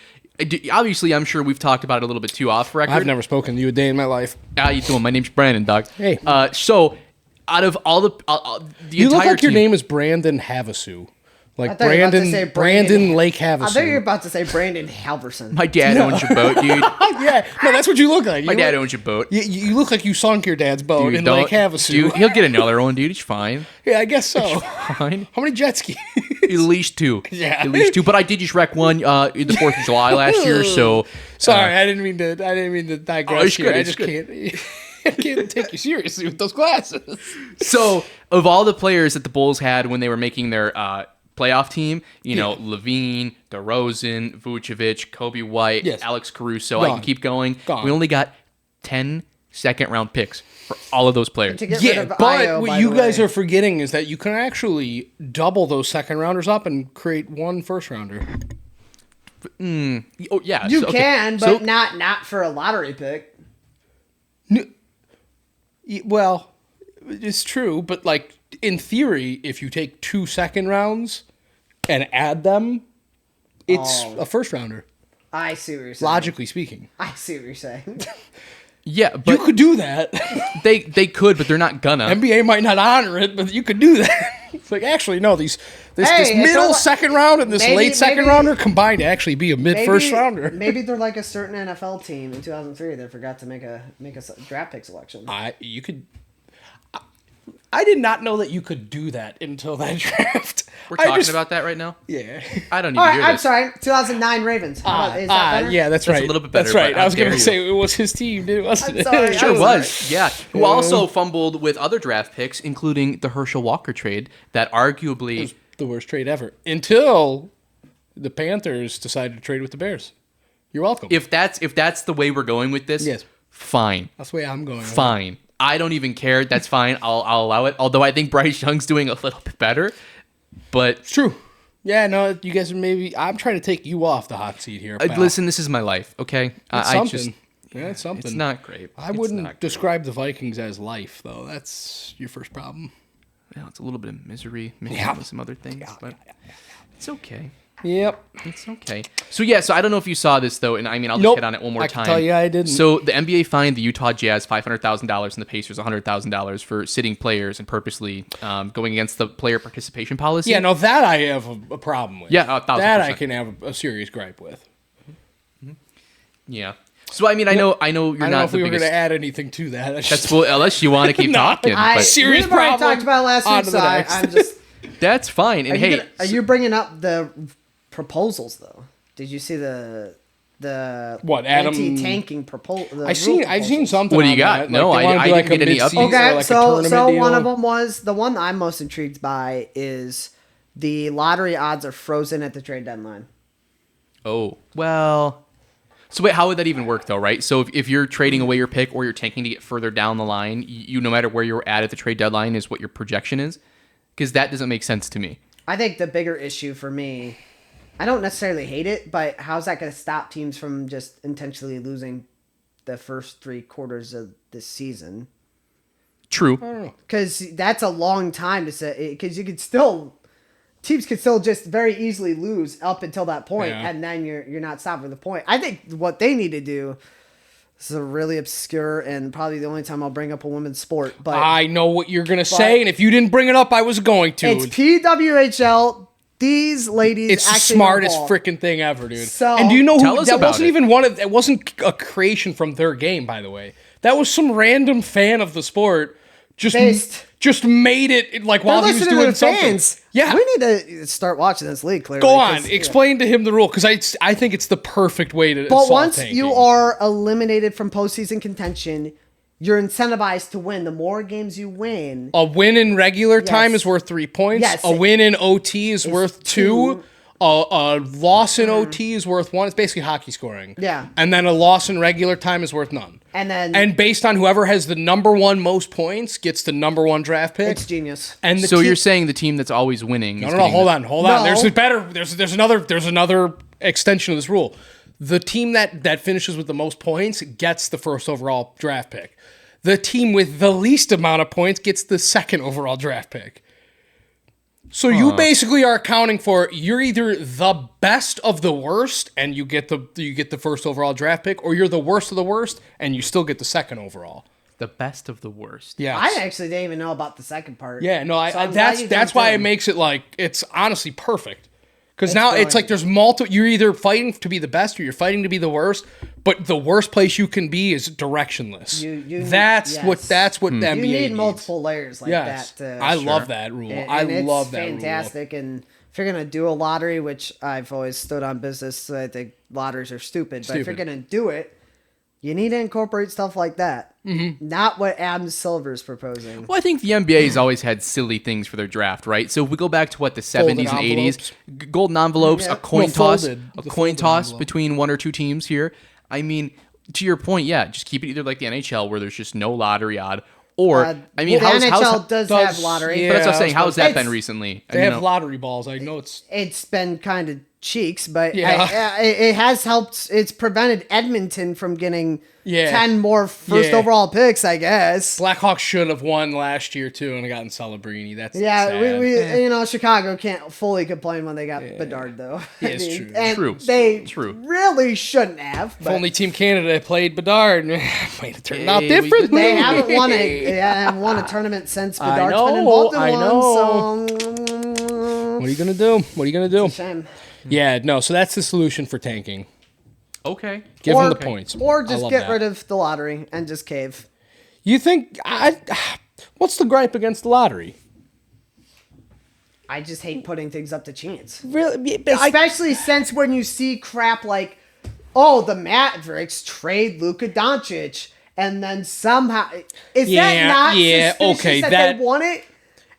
Speaker 1: Obviously, I'm sure we've talked about it a little bit too off record.
Speaker 3: I've never spoken to you a day in my life.
Speaker 1: How you doing? My name's Brandon, dog.
Speaker 3: Hey.
Speaker 1: So, out of all the
Speaker 3: You look
Speaker 1: entire
Speaker 3: like your
Speaker 1: team,
Speaker 3: name is Brandon Havasu.
Speaker 2: I
Speaker 3: Like
Speaker 2: thought you were about to say
Speaker 3: Brandon Lake
Speaker 2: I thought you were
Speaker 3: Havasu.
Speaker 2: about to say Brandon Halverson.
Speaker 1: My dad owns your boat, dude.
Speaker 3: Yeah, no, that's what you look like.
Speaker 1: My dad owns your boat.
Speaker 3: You look like you sunk your dad's boat
Speaker 1: Dude,
Speaker 3: in Lake Havasu.
Speaker 1: Dude, he'll get another one, dude. He's fine.
Speaker 3: Yeah, I guess so.
Speaker 1: Fine.
Speaker 3: How many jet skis?
Speaker 1: At least 2.
Speaker 3: Yeah.
Speaker 1: At least 2. But I did just wreck one the 4th of July last year, so
Speaker 3: Sorry, I didn't mean to digress
Speaker 1: it's
Speaker 3: here.
Speaker 1: good,
Speaker 3: I
Speaker 1: it's
Speaker 3: just
Speaker 1: good.
Speaker 3: can't. I can't take you seriously with those glasses.
Speaker 1: So, of all the players that the Bulls had when they were making their playoff team, you know, Levine, DeRozan, Vucevic, Kobe White,
Speaker 3: Yes.
Speaker 1: Alex Caruso, I
Speaker 3: Gone.
Speaker 1: can keep going.
Speaker 3: Gone.
Speaker 1: We only got 10 second-round picks for all of those players.
Speaker 2: To get rid
Speaker 3: Yeah,
Speaker 2: of
Speaker 3: but
Speaker 2: Io,
Speaker 3: what
Speaker 2: by
Speaker 3: you
Speaker 2: the
Speaker 3: guys
Speaker 2: way.
Speaker 3: are forgetting is that you can actually double those second rounders up and create one first rounder.
Speaker 1: Oh, yeah.
Speaker 2: You
Speaker 1: so, okay.
Speaker 2: can, but
Speaker 1: So-
Speaker 2: not for a lottery pick.
Speaker 3: Well, it's true, but like in theory, if you take 2 second rounds and add them, it's a first rounder.
Speaker 2: I see what you're saying.
Speaker 3: Logically speaking,
Speaker 2: I see what you're saying.
Speaker 1: Yeah,
Speaker 3: you
Speaker 1: but
Speaker 3: could do that.
Speaker 1: they could, but they're not gonna.
Speaker 3: NBA might not honor it, but you could do that. It's like actually no, this
Speaker 2: Hey, it's
Speaker 3: middle
Speaker 2: a-
Speaker 3: second round and this
Speaker 2: maybe-
Speaker 3: late second
Speaker 2: maybe-
Speaker 3: rounder combined to actually be a mid first rounder.
Speaker 2: Maybe they're like a certain NFL team in 2003 that forgot to make a draft pick selection.
Speaker 3: I did not know that you could do that until that draft.
Speaker 1: We're talking about that right now?
Speaker 3: Yeah.
Speaker 1: I don't need
Speaker 2: All
Speaker 1: to
Speaker 2: right,
Speaker 1: hear
Speaker 2: I'm
Speaker 1: this.
Speaker 2: sorry. 2009 Ravens. How about- is that better?
Speaker 3: Yeah, that's right.
Speaker 1: a little bit better,
Speaker 3: That's right.
Speaker 1: but
Speaker 3: I was
Speaker 1: how
Speaker 3: going
Speaker 1: dare
Speaker 3: to
Speaker 1: you.
Speaker 3: say it was his team, dude, wasn't
Speaker 2: I'm
Speaker 3: it?
Speaker 2: sorry,
Speaker 1: Sure
Speaker 2: I'm
Speaker 1: was, yeah. Who also fumbled with other draft picks, including the Herschel Walker trade that arguably...
Speaker 3: The worst trade ever. Until the Panthers decided to trade with the Bears. You're welcome.
Speaker 1: If that's the way we're going with this,
Speaker 3: Yes.
Speaker 1: fine.
Speaker 3: That's the way I'm going.
Speaker 1: Fine. I don't even care. That's fine. I'll allow it. Although I think Bryce Young's doing a little bit better. But
Speaker 3: It's true. Yeah, no, you guys are maybe... I'm trying to take you off the hot seat here, pal.
Speaker 1: listen, this is my life, okay?
Speaker 3: It's
Speaker 1: I
Speaker 3: something.
Speaker 1: just...
Speaker 3: Yeah, it's something.
Speaker 1: It's not great.
Speaker 3: I
Speaker 1: It's
Speaker 3: wouldn't
Speaker 1: not great.
Speaker 3: describe the Vikings as life, though. That's your first problem.
Speaker 1: Well, it's a little bit of misery mixed
Speaker 3: Yeah.
Speaker 1: with some other things, but it's okay.
Speaker 3: Yep.
Speaker 1: It's okay. So I don't know if you saw this though, and I mean I'll just
Speaker 3: Nope.
Speaker 1: hit on it one more
Speaker 3: I
Speaker 1: time.
Speaker 3: can tell you I didn't.
Speaker 1: So the NBA fined the Utah Jazz $500,000 and the Pacers $100,000 for sitting players and purposely going against the player participation policy.
Speaker 3: Yeah, no, that I have a problem with.
Speaker 1: Yeah, 1,000%.
Speaker 3: that I can have a serious gripe with.
Speaker 1: Yeah. So I mean I know you're
Speaker 3: I don't know
Speaker 1: not
Speaker 3: if
Speaker 1: the
Speaker 3: we were going
Speaker 1: biggest.
Speaker 3: to add anything to that.
Speaker 1: That's well, unless you want to keep talking.
Speaker 2: I,
Speaker 1: But
Speaker 3: Serious
Speaker 2: we've already
Speaker 3: problem.
Speaker 2: talked about it last
Speaker 3: On
Speaker 2: week,
Speaker 3: to
Speaker 2: so
Speaker 3: the next.
Speaker 2: I'm just.
Speaker 1: that's fine. And hey,
Speaker 2: Are you bringing up the proposals though? Did you see the
Speaker 3: What, Adam-
Speaker 2: anti-tanking proposal?
Speaker 3: I've seen something.
Speaker 1: What do you
Speaker 3: on
Speaker 1: got?
Speaker 3: that.
Speaker 1: No,
Speaker 3: they
Speaker 1: I
Speaker 3: wanna do
Speaker 1: didn't get
Speaker 3: a
Speaker 1: any
Speaker 3: mid-season
Speaker 1: updates.
Speaker 3: or
Speaker 2: Okay,
Speaker 3: like a
Speaker 2: so
Speaker 3: tournament
Speaker 2: one
Speaker 3: deal.
Speaker 2: of them was the one that I'm most intrigued by is the lottery odds are frozen at the trade deadline.
Speaker 1: oh well. So wait, how would that even work though, right? So if you're trading away your pick or you're tanking to get further down the line, you no matter where you're at the trade deadline is what your projection is, because that doesn't make sense to me.
Speaker 2: I think the bigger issue for me, I don't necessarily hate it, but how's that going to stop teams from just intentionally losing the first 3 quarters of this season?
Speaker 1: True.
Speaker 2: Because that's a long time to say. Because teams could still just very easily lose up until that point,
Speaker 3: Yeah.
Speaker 2: and then you're not stopping the point. I think what they need to do. This is a really obscure and probably the only time I'll bring up a women's sport, but
Speaker 3: I know what you're going to say, and if you didn't bring it up, I was going to.
Speaker 2: it's PWHL. These ladies,
Speaker 3: It's the
Speaker 2: actually know
Speaker 3: smartest
Speaker 2: ball.
Speaker 3: freaking thing ever, dude.
Speaker 2: So-
Speaker 3: and do you know
Speaker 1: Tell
Speaker 3: who
Speaker 1: us
Speaker 3: that
Speaker 1: about
Speaker 3: wasn't
Speaker 1: it.
Speaker 3: even one of that wasn't a creation from their game, by the way. That was some random fan of the sport just made it like while
Speaker 2: They're
Speaker 3: he was
Speaker 2: listening to
Speaker 3: doing
Speaker 2: the
Speaker 3: something.
Speaker 2: fans.
Speaker 3: Yeah.
Speaker 2: We need to start watching this league. Clearly,
Speaker 3: Go on,
Speaker 2: 'cause,
Speaker 3: explain to him the rule because I think it's the perfect way to.
Speaker 2: But
Speaker 3: solve
Speaker 2: once
Speaker 3: tanking.
Speaker 2: you are eliminated from postseason contention, you're incentivized to win. The more games you win,
Speaker 3: a win in regular time
Speaker 2: Yes.
Speaker 3: is worth 3 points.
Speaker 2: Yes.
Speaker 3: A win in OT is worth 2. A loss in OT is worth 1. It's basically hockey scoring.
Speaker 2: Yeah.
Speaker 3: And then a loss in regular time is worth none.
Speaker 2: and
Speaker 3: based on whoever has the number 1 most points gets the number 1 draft pick.
Speaker 2: it's genius.
Speaker 3: And the
Speaker 1: So
Speaker 3: team-
Speaker 1: you're saying the team that's always winning?
Speaker 3: no, hold on.
Speaker 2: No.
Speaker 3: There's a better. There's another extension of this rule. The team that finishes with the most points gets the first overall draft pick. The team with the least amount of points gets the second overall draft pick. So you basically are accounting for you're either the best of the worst and you get the first overall draft pick, or you're the worst of the worst and you still get the second overall.
Speaker 1: The best of the worst.
Speaker 3: Yeah.
Speaker 2: I actually didn't even know about the second part.
Speaker 3: Yeah, no,
Speaker 2: So I'm glad you
Speaker 3: that's
Speaker 2: jumped
Speaker 3: why
Speaker 2: in.
Speaker 3: it makes it like it's honestly perfect. Because
Speaker 2: It's
Speaker 3: now it's
Speaker 2: brilliant.
Speaker 3: like there's multiple. You're either fighting to be the best or you're fighting to be the worst. But the worst place you can be is directionless. That's what the NBA
Speaker 2: You need
Speaker 3: needs.
Speaker 2: multiple layers like
Speaker 3: Yes,
Speaker 2: that.
Speaker 3: I love that rule. I
Speaker 2: it's
Speaker 3: love that
Speaker 2: fantastic. And if you're gonna do a lottery, which I've always stood on business, so I think lotteries are stupid. But if you're gonna do it, you need to incorporate stuff like that. Mm-hmm. Not what Adam Silver's proposing.
Speaker 1: Well, I think the NBA has always had silly things for their draft, right? So if we go back to the 70s and 80s, golden envelopes,
Speaker 2: Yeah.
Speaker 1: a coin toss,
Speaker 3: envelope.
Speaker 1: between one or two teams here. I mean, to your point, yeah, just keep it either like the NHL where there's just no lottery odd, or I mean,
Speaker 2: the
Speaker 1: how's
Speaker 2: NHL does have lottery.
Speaker 3: yeah.
Speaker 1: but that's what I'm saying. How's that
Speaker 2: It's-
Speaker 1: been recently?
Speaker 3: They have lottery balls. I know it's.
Speaker 2: It's been kind of cheeks, but
Speaker 3: Yeah.
Speaker 2: it has helped. It's prevented Edmonton from getting 10 more first
Speaker 3: Yeah.
Speaker 2: overall picks, I guess.
Speaker 3: Blackhawks should have won last year too and gotten Celebrini. That's
Speaker 2: Yeah,
Speaker 3: sad.
Speaker 2: we Chicago can't fully complain when they got Bedard though.
Speaker 3: Yeah, it's true.
Speaker 2: And
Speaker 1: True.
Speaker 2: they
Speaker 1: True.
Speaker 2: really shouldn't have.
Speaker 3: If
Speaker 2: But
Speaker 3: only Team Canada played Bedard, might have turned out
Speaker 1: Hey, we
Speaker 3: differently.
Speaker 2: they haven't won a tournament since
Speaker 3: I
Speaker 2: Bedard's
Speaker 3: know,
Speaker 2: been involved in
Speaker 3: I
Speaker 2: one.
Speaker 3: know.
Speaker 2: So
Speaker 3: What are you gonna do? What are you gonna do?
Speaker 2: shame.
Speaker 3: Yeah, no. So that's the solution for tanking.
Speaker 1: Okay.
Speaker 3: Give
Speaker 2: Or-
Speaker 3: them the points.
Speaker 2: Or
Speaker 3: I
Speaker 2: just
Speaker 3: love
Speaker 2: get
Speaker 3: that.
Speaker 2: rid of the lottery and just cave.
Speaker 3: You think what's the gripe against the lottery?
Speaker 2: I just hate putting things up to chance.
Speaker 3: Really?
Speaker 2: Especially since when you see crap like, oh, the Mavericks trade Luka Doncic, and then somehow is
Speaker 3: Yeah,
Speaker 2: that not
Speaker 3: yeah,
Speaker 2: suspicious
Speaker 3: okay,
Speaker 2: that
Speaker 3: that-
Speaker 2: they won it?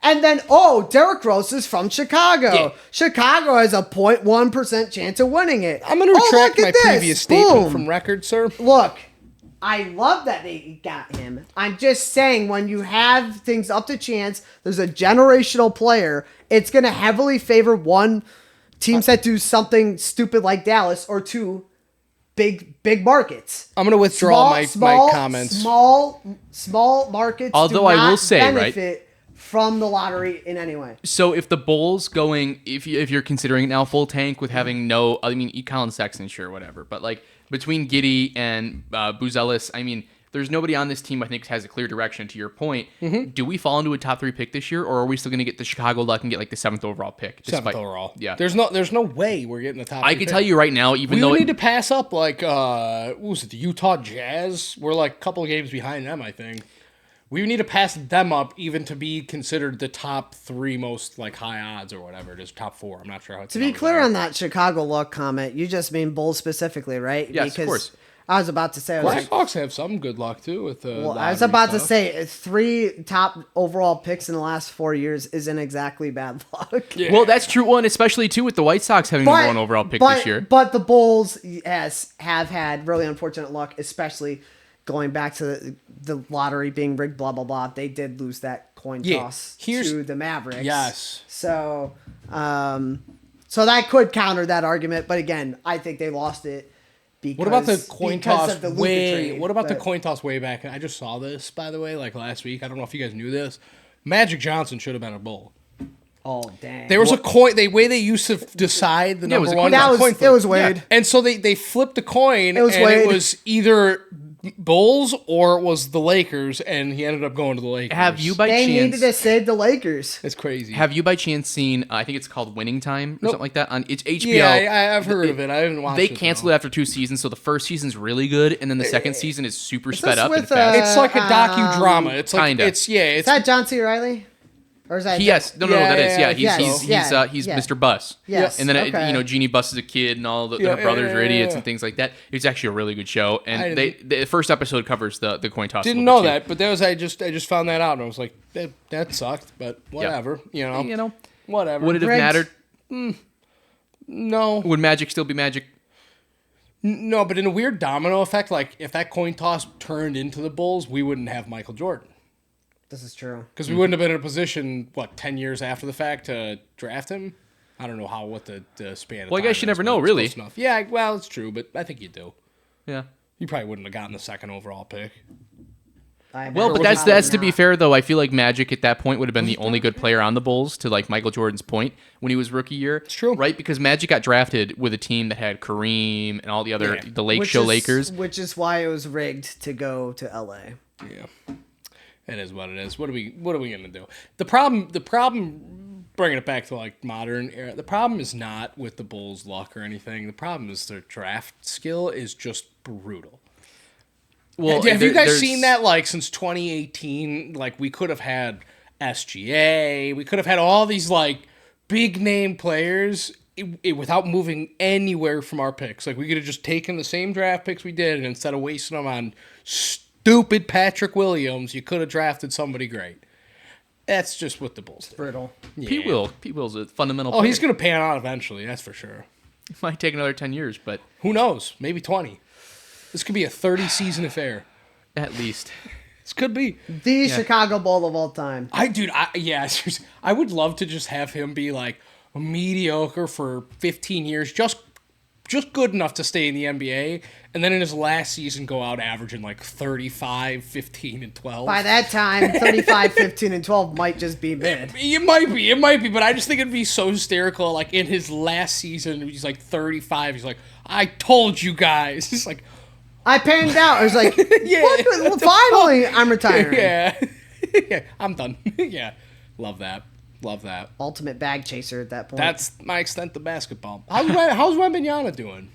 Speaker 2: And then, oh, Derrick Rose is from Chicago.
Speaker 3: Yeah.
Speaker 2: Chicago has a 0.1% chance of winning it.
Speaker 3: I'm going to retract
Speaker 2: look
Speaker 3: my
Speaker 2: at this.
Speaker 3: previous statement
Speaker 2: Boom.
Speaker 3: from record, sir.
Speaker 2: Look, I love that they got him. I'm just saying, when you have things up to chance, there's a generational player. It's going to heavily favor one, teams that do something stupid like Dallas, or two, big markets.
Speaker 3: I'm going to withdraw my comments.
Speaker 2: Small markets.
Speaker 1: Although
Speaker 2: do
Speaker 1: I
Speaker 2: not
Speaker 1: will say, right?
Speaker 2: benefit from the lottery in any way.
Speaker 1: So if the Bulls going, if you're considering now full tank with having no, I mean, Colin Sexton, sure, whatever, but like between Giddey and Buzelis, I mean, there's nobody on this team I think has a clear direction. To your point, do we fall into a top 3 pick this year, or are we still going to get the Chicago luck and get like the 7th overall pick?
Speaker 3: Seventh overall.
Speaker 1: Yeah.
Speaker 3: There's no way we're getting the top.
Speaker 1: I can tell you right now, even
Speaker 3: we
Speaker 1: though
Speaker 3: would need to pass up like what was it, the Utah Jazz? We're like a couple of games behind them, I think. We would need to pass them up even to be considered the top 3 most like high odds or whatever it is, top 4. I'm not sure how it's
Speaker 2: To be clear on that Chicago luck comment, you just mean Bulls specifically, right?
Speaker 1: Yes, of course.
Speaker 2: I was about to say, I was like,
Speaker 3: Blackhawks have some good luck too with the.
Speaker 2: well, I was
Speaker 3: lottery
Speaker 2: about to
Speaker 3: stuff.
Speaker 2: say 3 top overall picks in the last 4 years isn't exactly bad luck.
Speaker 3: Yeah.
Speaker 1: Well, that's true. Well, and especially too with the White Sox having the number 1 overall pick this year.
Speaker 2: But the Bulls, yes, have had really unfortunate luck, especially going back to the lottery being rigged, blah, blah, blah. They did lose that coin toss to the Mavericks.
Speaker 3: Yes.
Speaker 2: So, so that could counter that argument. But again, I think they lost it. Because,
Speaker 3: What about the coin toss
Speaker 2: of the Luka
Speaker 3: way?
Speaker 2: trade,
Speaker 3: What about the
Speaker 2: but-
Speaker 3: coin toss way back? I just saw this, by the way, like last week. I don't know if you guys knew this. Magic Johnson should have been a Bull.
Speaker 2: Oh, dang.
Speaker 3: There was a coin. The way they used to decide the
Speaker 1: Yeah, it was
Speaker 3: number
Speaker 1: a
Speaker 3: one.
Speaker 1: coin toss.
Speaker 3: was a coin
Speaker 2: It
Speaker 3: flip.
Speaker 2: was Wade.
Speaker 3: Yeah. And so they flipped a coin,
Speaker 2: It was
Speaker 3: and
Speaker 2: Wade.
Speaker 3: it was either Bulls or it was the Lakers, and he ended up going to the Lakers.
Speaker 1: Have you by
Speaker 2: They
Speaker 1: chance?
Speaker 2: needed to save the Lakers.
Speaker 3: It's crazy.
Speaker 1: Have you by chance seen? I think it's called Winning Time or something like that. On it's HBO.
Speaker 3: yeah, I've heard of it. I haven't watched
Speaker 1: They
Speaker 3: it.
Speaker 1: canceled
Speaker 3: though.
Speaker 1: it after 2 seasons, so the first season's really good, and then the second season is super sped
Speaker 2: this
Speaker 1: up and
Speaker 2: with,
Speaker 1: fast.
Speaker 3: It's like a docudrama. It's like
Speaker 1: kinda.
Speaker 3: it's
Speaker 2: Is that John C. Reilly? Or is that
Speaker 1: Yes, no,
Speaker 3: Yeah,
Speaker 1: that is,
Speaker 3: yeah,
Speaker 1: yeah.
Speaker 2: yes,
Speaker 1: He's
Speaker 2: yeah.
Speaker 1: Mr. Bus.
Speaker 2: Yes,
Speaker 1: And then
Speaker 2: okay.
Speaker 1: Jeannie Bus is a kid, and all the
Speaker 3: Yeah,
Speaker 1: her brothers
Speaker 3: yeah,
Speaker 1: are idiots
Speaker 3: yeah.
Speaker 1: and things like that. It's actually a really good show,
Speaker 3: I
Speaker 1: and
Speaker 3: didn't-
Speaker 1: the first episode covers the coin toss. a
Speaker 3: Didn't
Speaker 1: little
Speaker 3: know
Speaker 1: bit,
Speaker 3: that, but that was I just found that out, and I was like, that sucked, but whatever,
Speaker 1: too. You know,
Speaker 3: whatever.
Speaker 1: would it have
Speaker 2: Rigged.
Speaker 1: mattered?
Speaker 3: No,
Speaker 1: Would Magic still be Magic?
Speaker 3: no, but in a weird domino effect, like if that coin toss turned into the Bulls, we wouldn't have Michael Jordan
Speaker 2: This is true.
Speaker 3: because we wouldn't have been in a position 10 years after the fact to draft him. I don't know what the span. Of
Speaker 1: Well, I
Speaker 3: time
Speaker 1: guess you
Speaker 3: is,
Speaker 1: never
Speaker 3: but
Speaker 1: know,
Speaker 3: it's
Speaker 1: really.
Speaker 3: close enough. Yeah, well, it's true, but I think you do.
Speaker 1: Yeah.
Speaker 3: You probably wouldn't have gotten the 2nd overall pick.
Speaker 1: Well, but that's to be fair though. I feel like Magic at that point would have been the only good player on the Bulls. To like Michael Jordan's point when he was rookie year, it's
Speaker 3: true,
Speaker 1: right? Because Magic got drafted with a team that had Kareem and all the other
Speaker 3: Yeah.
Speaker 1: the Lake Show Lakers.
Speaker 2: Which is why it was rigged to go to LA.
Speaker 3: Yeah, it is what it is. What are we gonna do? The problem, bringing it back to like modern era. The problem is not with the Bulls' luck or anything. The problem is their draft skill is just brutal. Well, have you guys seen that? Like since 2018, like we could have had SGA, we could have had all these like big name players without moving anywhere from our picks. Like we could have just taken the same draft picks we did, and instead of wasting them on stupid Patrick Williams, you could have drafted somebody great. That's just what the Bulls did.
Speaker 2: Brittle.
Speaker 1: Yeah. Pete Will's a fundamental player.
Speaker 3: He's going to pan out eventually, that's for sure.
Speaker 1: It might take another 10 years, but...
Speaker 3: Who knows? Maybe 20. This could be a 30-season affair.
Speaker 1: At least.
Speaker 3: This could be.
Speaker 2: The Chicago Bull of all time.
Speaker 3: I would love to just have him be like mediocre for 15 years, just good enough to stay in the NBA, and then in his last season go out averaging like 35, 15, and 12.
Speaker 2: By that time, 35, 15, and 12 might just be mid.
Speaker 3: It might be, but I just think it'd be so hysterical. Like in his last season, he's like 35. He's like, I told you guys. It's like,
Speaker 2: I panned out. I was like, what? Finally, I'm retiring.
Speaker 3: Yeah, I'm done. Yeah, love that.
Speaker 2: Ultimate bag chaser at that point.
Speaker 3: That's my extent to basketball. How's Wembanyama doing?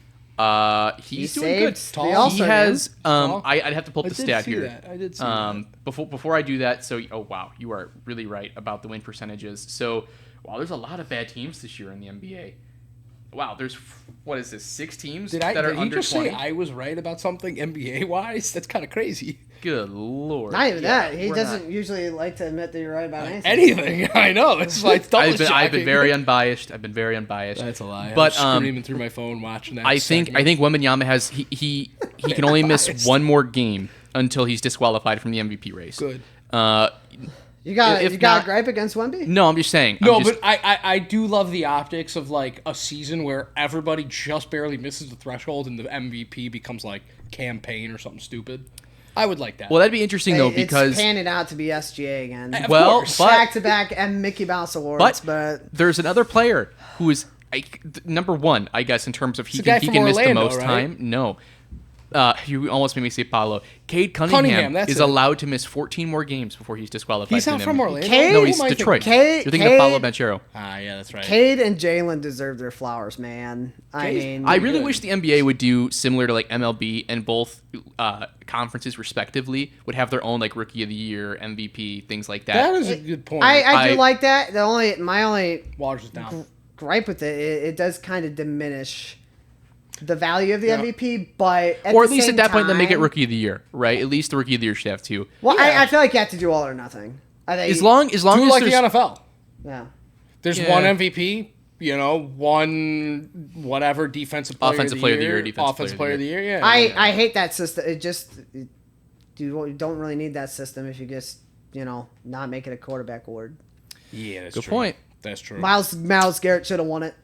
Speaker 1: He's doing good.
Speaker 2: Tall.
Speaker 1: He has. I'd have to pull up the stat here.
Speaker 3: I did see that.
Speaker 1: Before I do that, wow, you are really right about the win percentages. So, wow, there's a lot of bad teams this year in the NBA. Wow, there's what is this? 6 teams that are under 20. Did he just say
Speaker 3: I was right about something NBA wise? That's kind of crazy.
Speaker 1: Good lord.
Speaker 2: Not even that. He doesn't usually like to admit that you're right about anything.
Speaker 3: Anything. I know. It's like
Speaker 1: I've been very unbiased. That's
Speaker 3: a lie.
Speaker 1: But
Speaker 3: I'm screaming through my phone watching that.
Speaker 1: I think Wembanyama has he can only miss one more game until he's disqualified from the MVP race.
Speaker 3: Good.
Speaker 2: You got a gripe against Wemby?
Speaker 1: No, I'm just saying.
Speaker 3: But I do love the optics of like a season where everybody just barely misses the threshold and the MVP becomes like campaign or something stupid. I would like that.
Speaker 1: Well, that'd be interesting though because
Speaker 2: it's panning out to be SGA again.
Speaker 1: Back
Speaker 2: to back and Mickey Mouse awards, but
Speaker 1: there's another player who is number one, I guess, in terms of he can miss the most time. No. You almost made me say Paolo. Cade Cunningham is allowed to miss 14 more games before he's disqualified.
Speaker 3: He's not from Orlando.
Speaker 1: No, he's Detroit. You're thinking of Paolo Banchero.
Speaker 3: Yeah, that's right.
Speaker 2: Cade and Jalen deserve their flowers, man. I
Speaker 1: really wish the NBA would do similar to like MLB, and both conferences respectively would have their own like Rookie of the Year, MVP, things like that.
Speaker 3: That is a good point.
Speaker 2: I do like that. My only
Speaker 3: Waters down.
Speaker 2: Gripe with it does kind of diminish the value of the MVP, but
Speaker 1: at least at that point, then make it Rookie of the Year, right? At least the Rookie of the Year should have two.
Speaker 2: Well, I feel like you have to do all or nothing.
Speaker 1: As long as
Speaker 3: like the
Speaker 1: there's
Speaker 3: NFL.
Speaker 2: Yeah.
Speaker 3: There's one MVP, one whatever offensive player of the year. Yeah.
Speaker 2: I hate that system. You don't really need that system if you just not make it a quarterback award.
Speaker 3: Yeah, that's
Speaker 1: good
Speaker 3: true.
Speaker 1: point.
Speaker 3: That's true.
Speaker 2: Myles Garrett should have won it.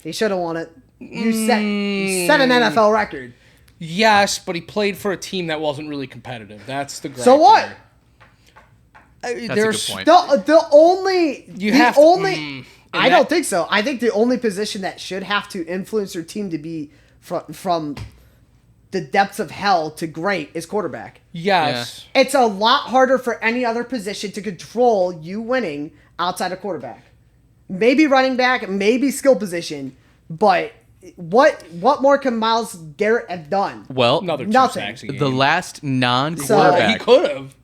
Speaker 2: He should have won it. You set an NFL record.
Speaker 3: Yes, but he played for a team that wasn't really competitive. That's the gripe.
Speaker 2: So what?
Speaker 1: That's a good point.
Speaker 2: I don't think so. I think the only position that should have to influence your team to be from the depths of hell to great is quarterback.
Speaker 3: Yes.
Speaker 2: Yeah. It's a lot harder for any other position to control you winning outside of quarterback. Maybe running back, maybe skill position, but what more can Myles Garrett have done?
Speaker 1: Well,
Speaker 2: nothing.
Speaker 1: The last non-quarterback.
Speaker 3: He could have.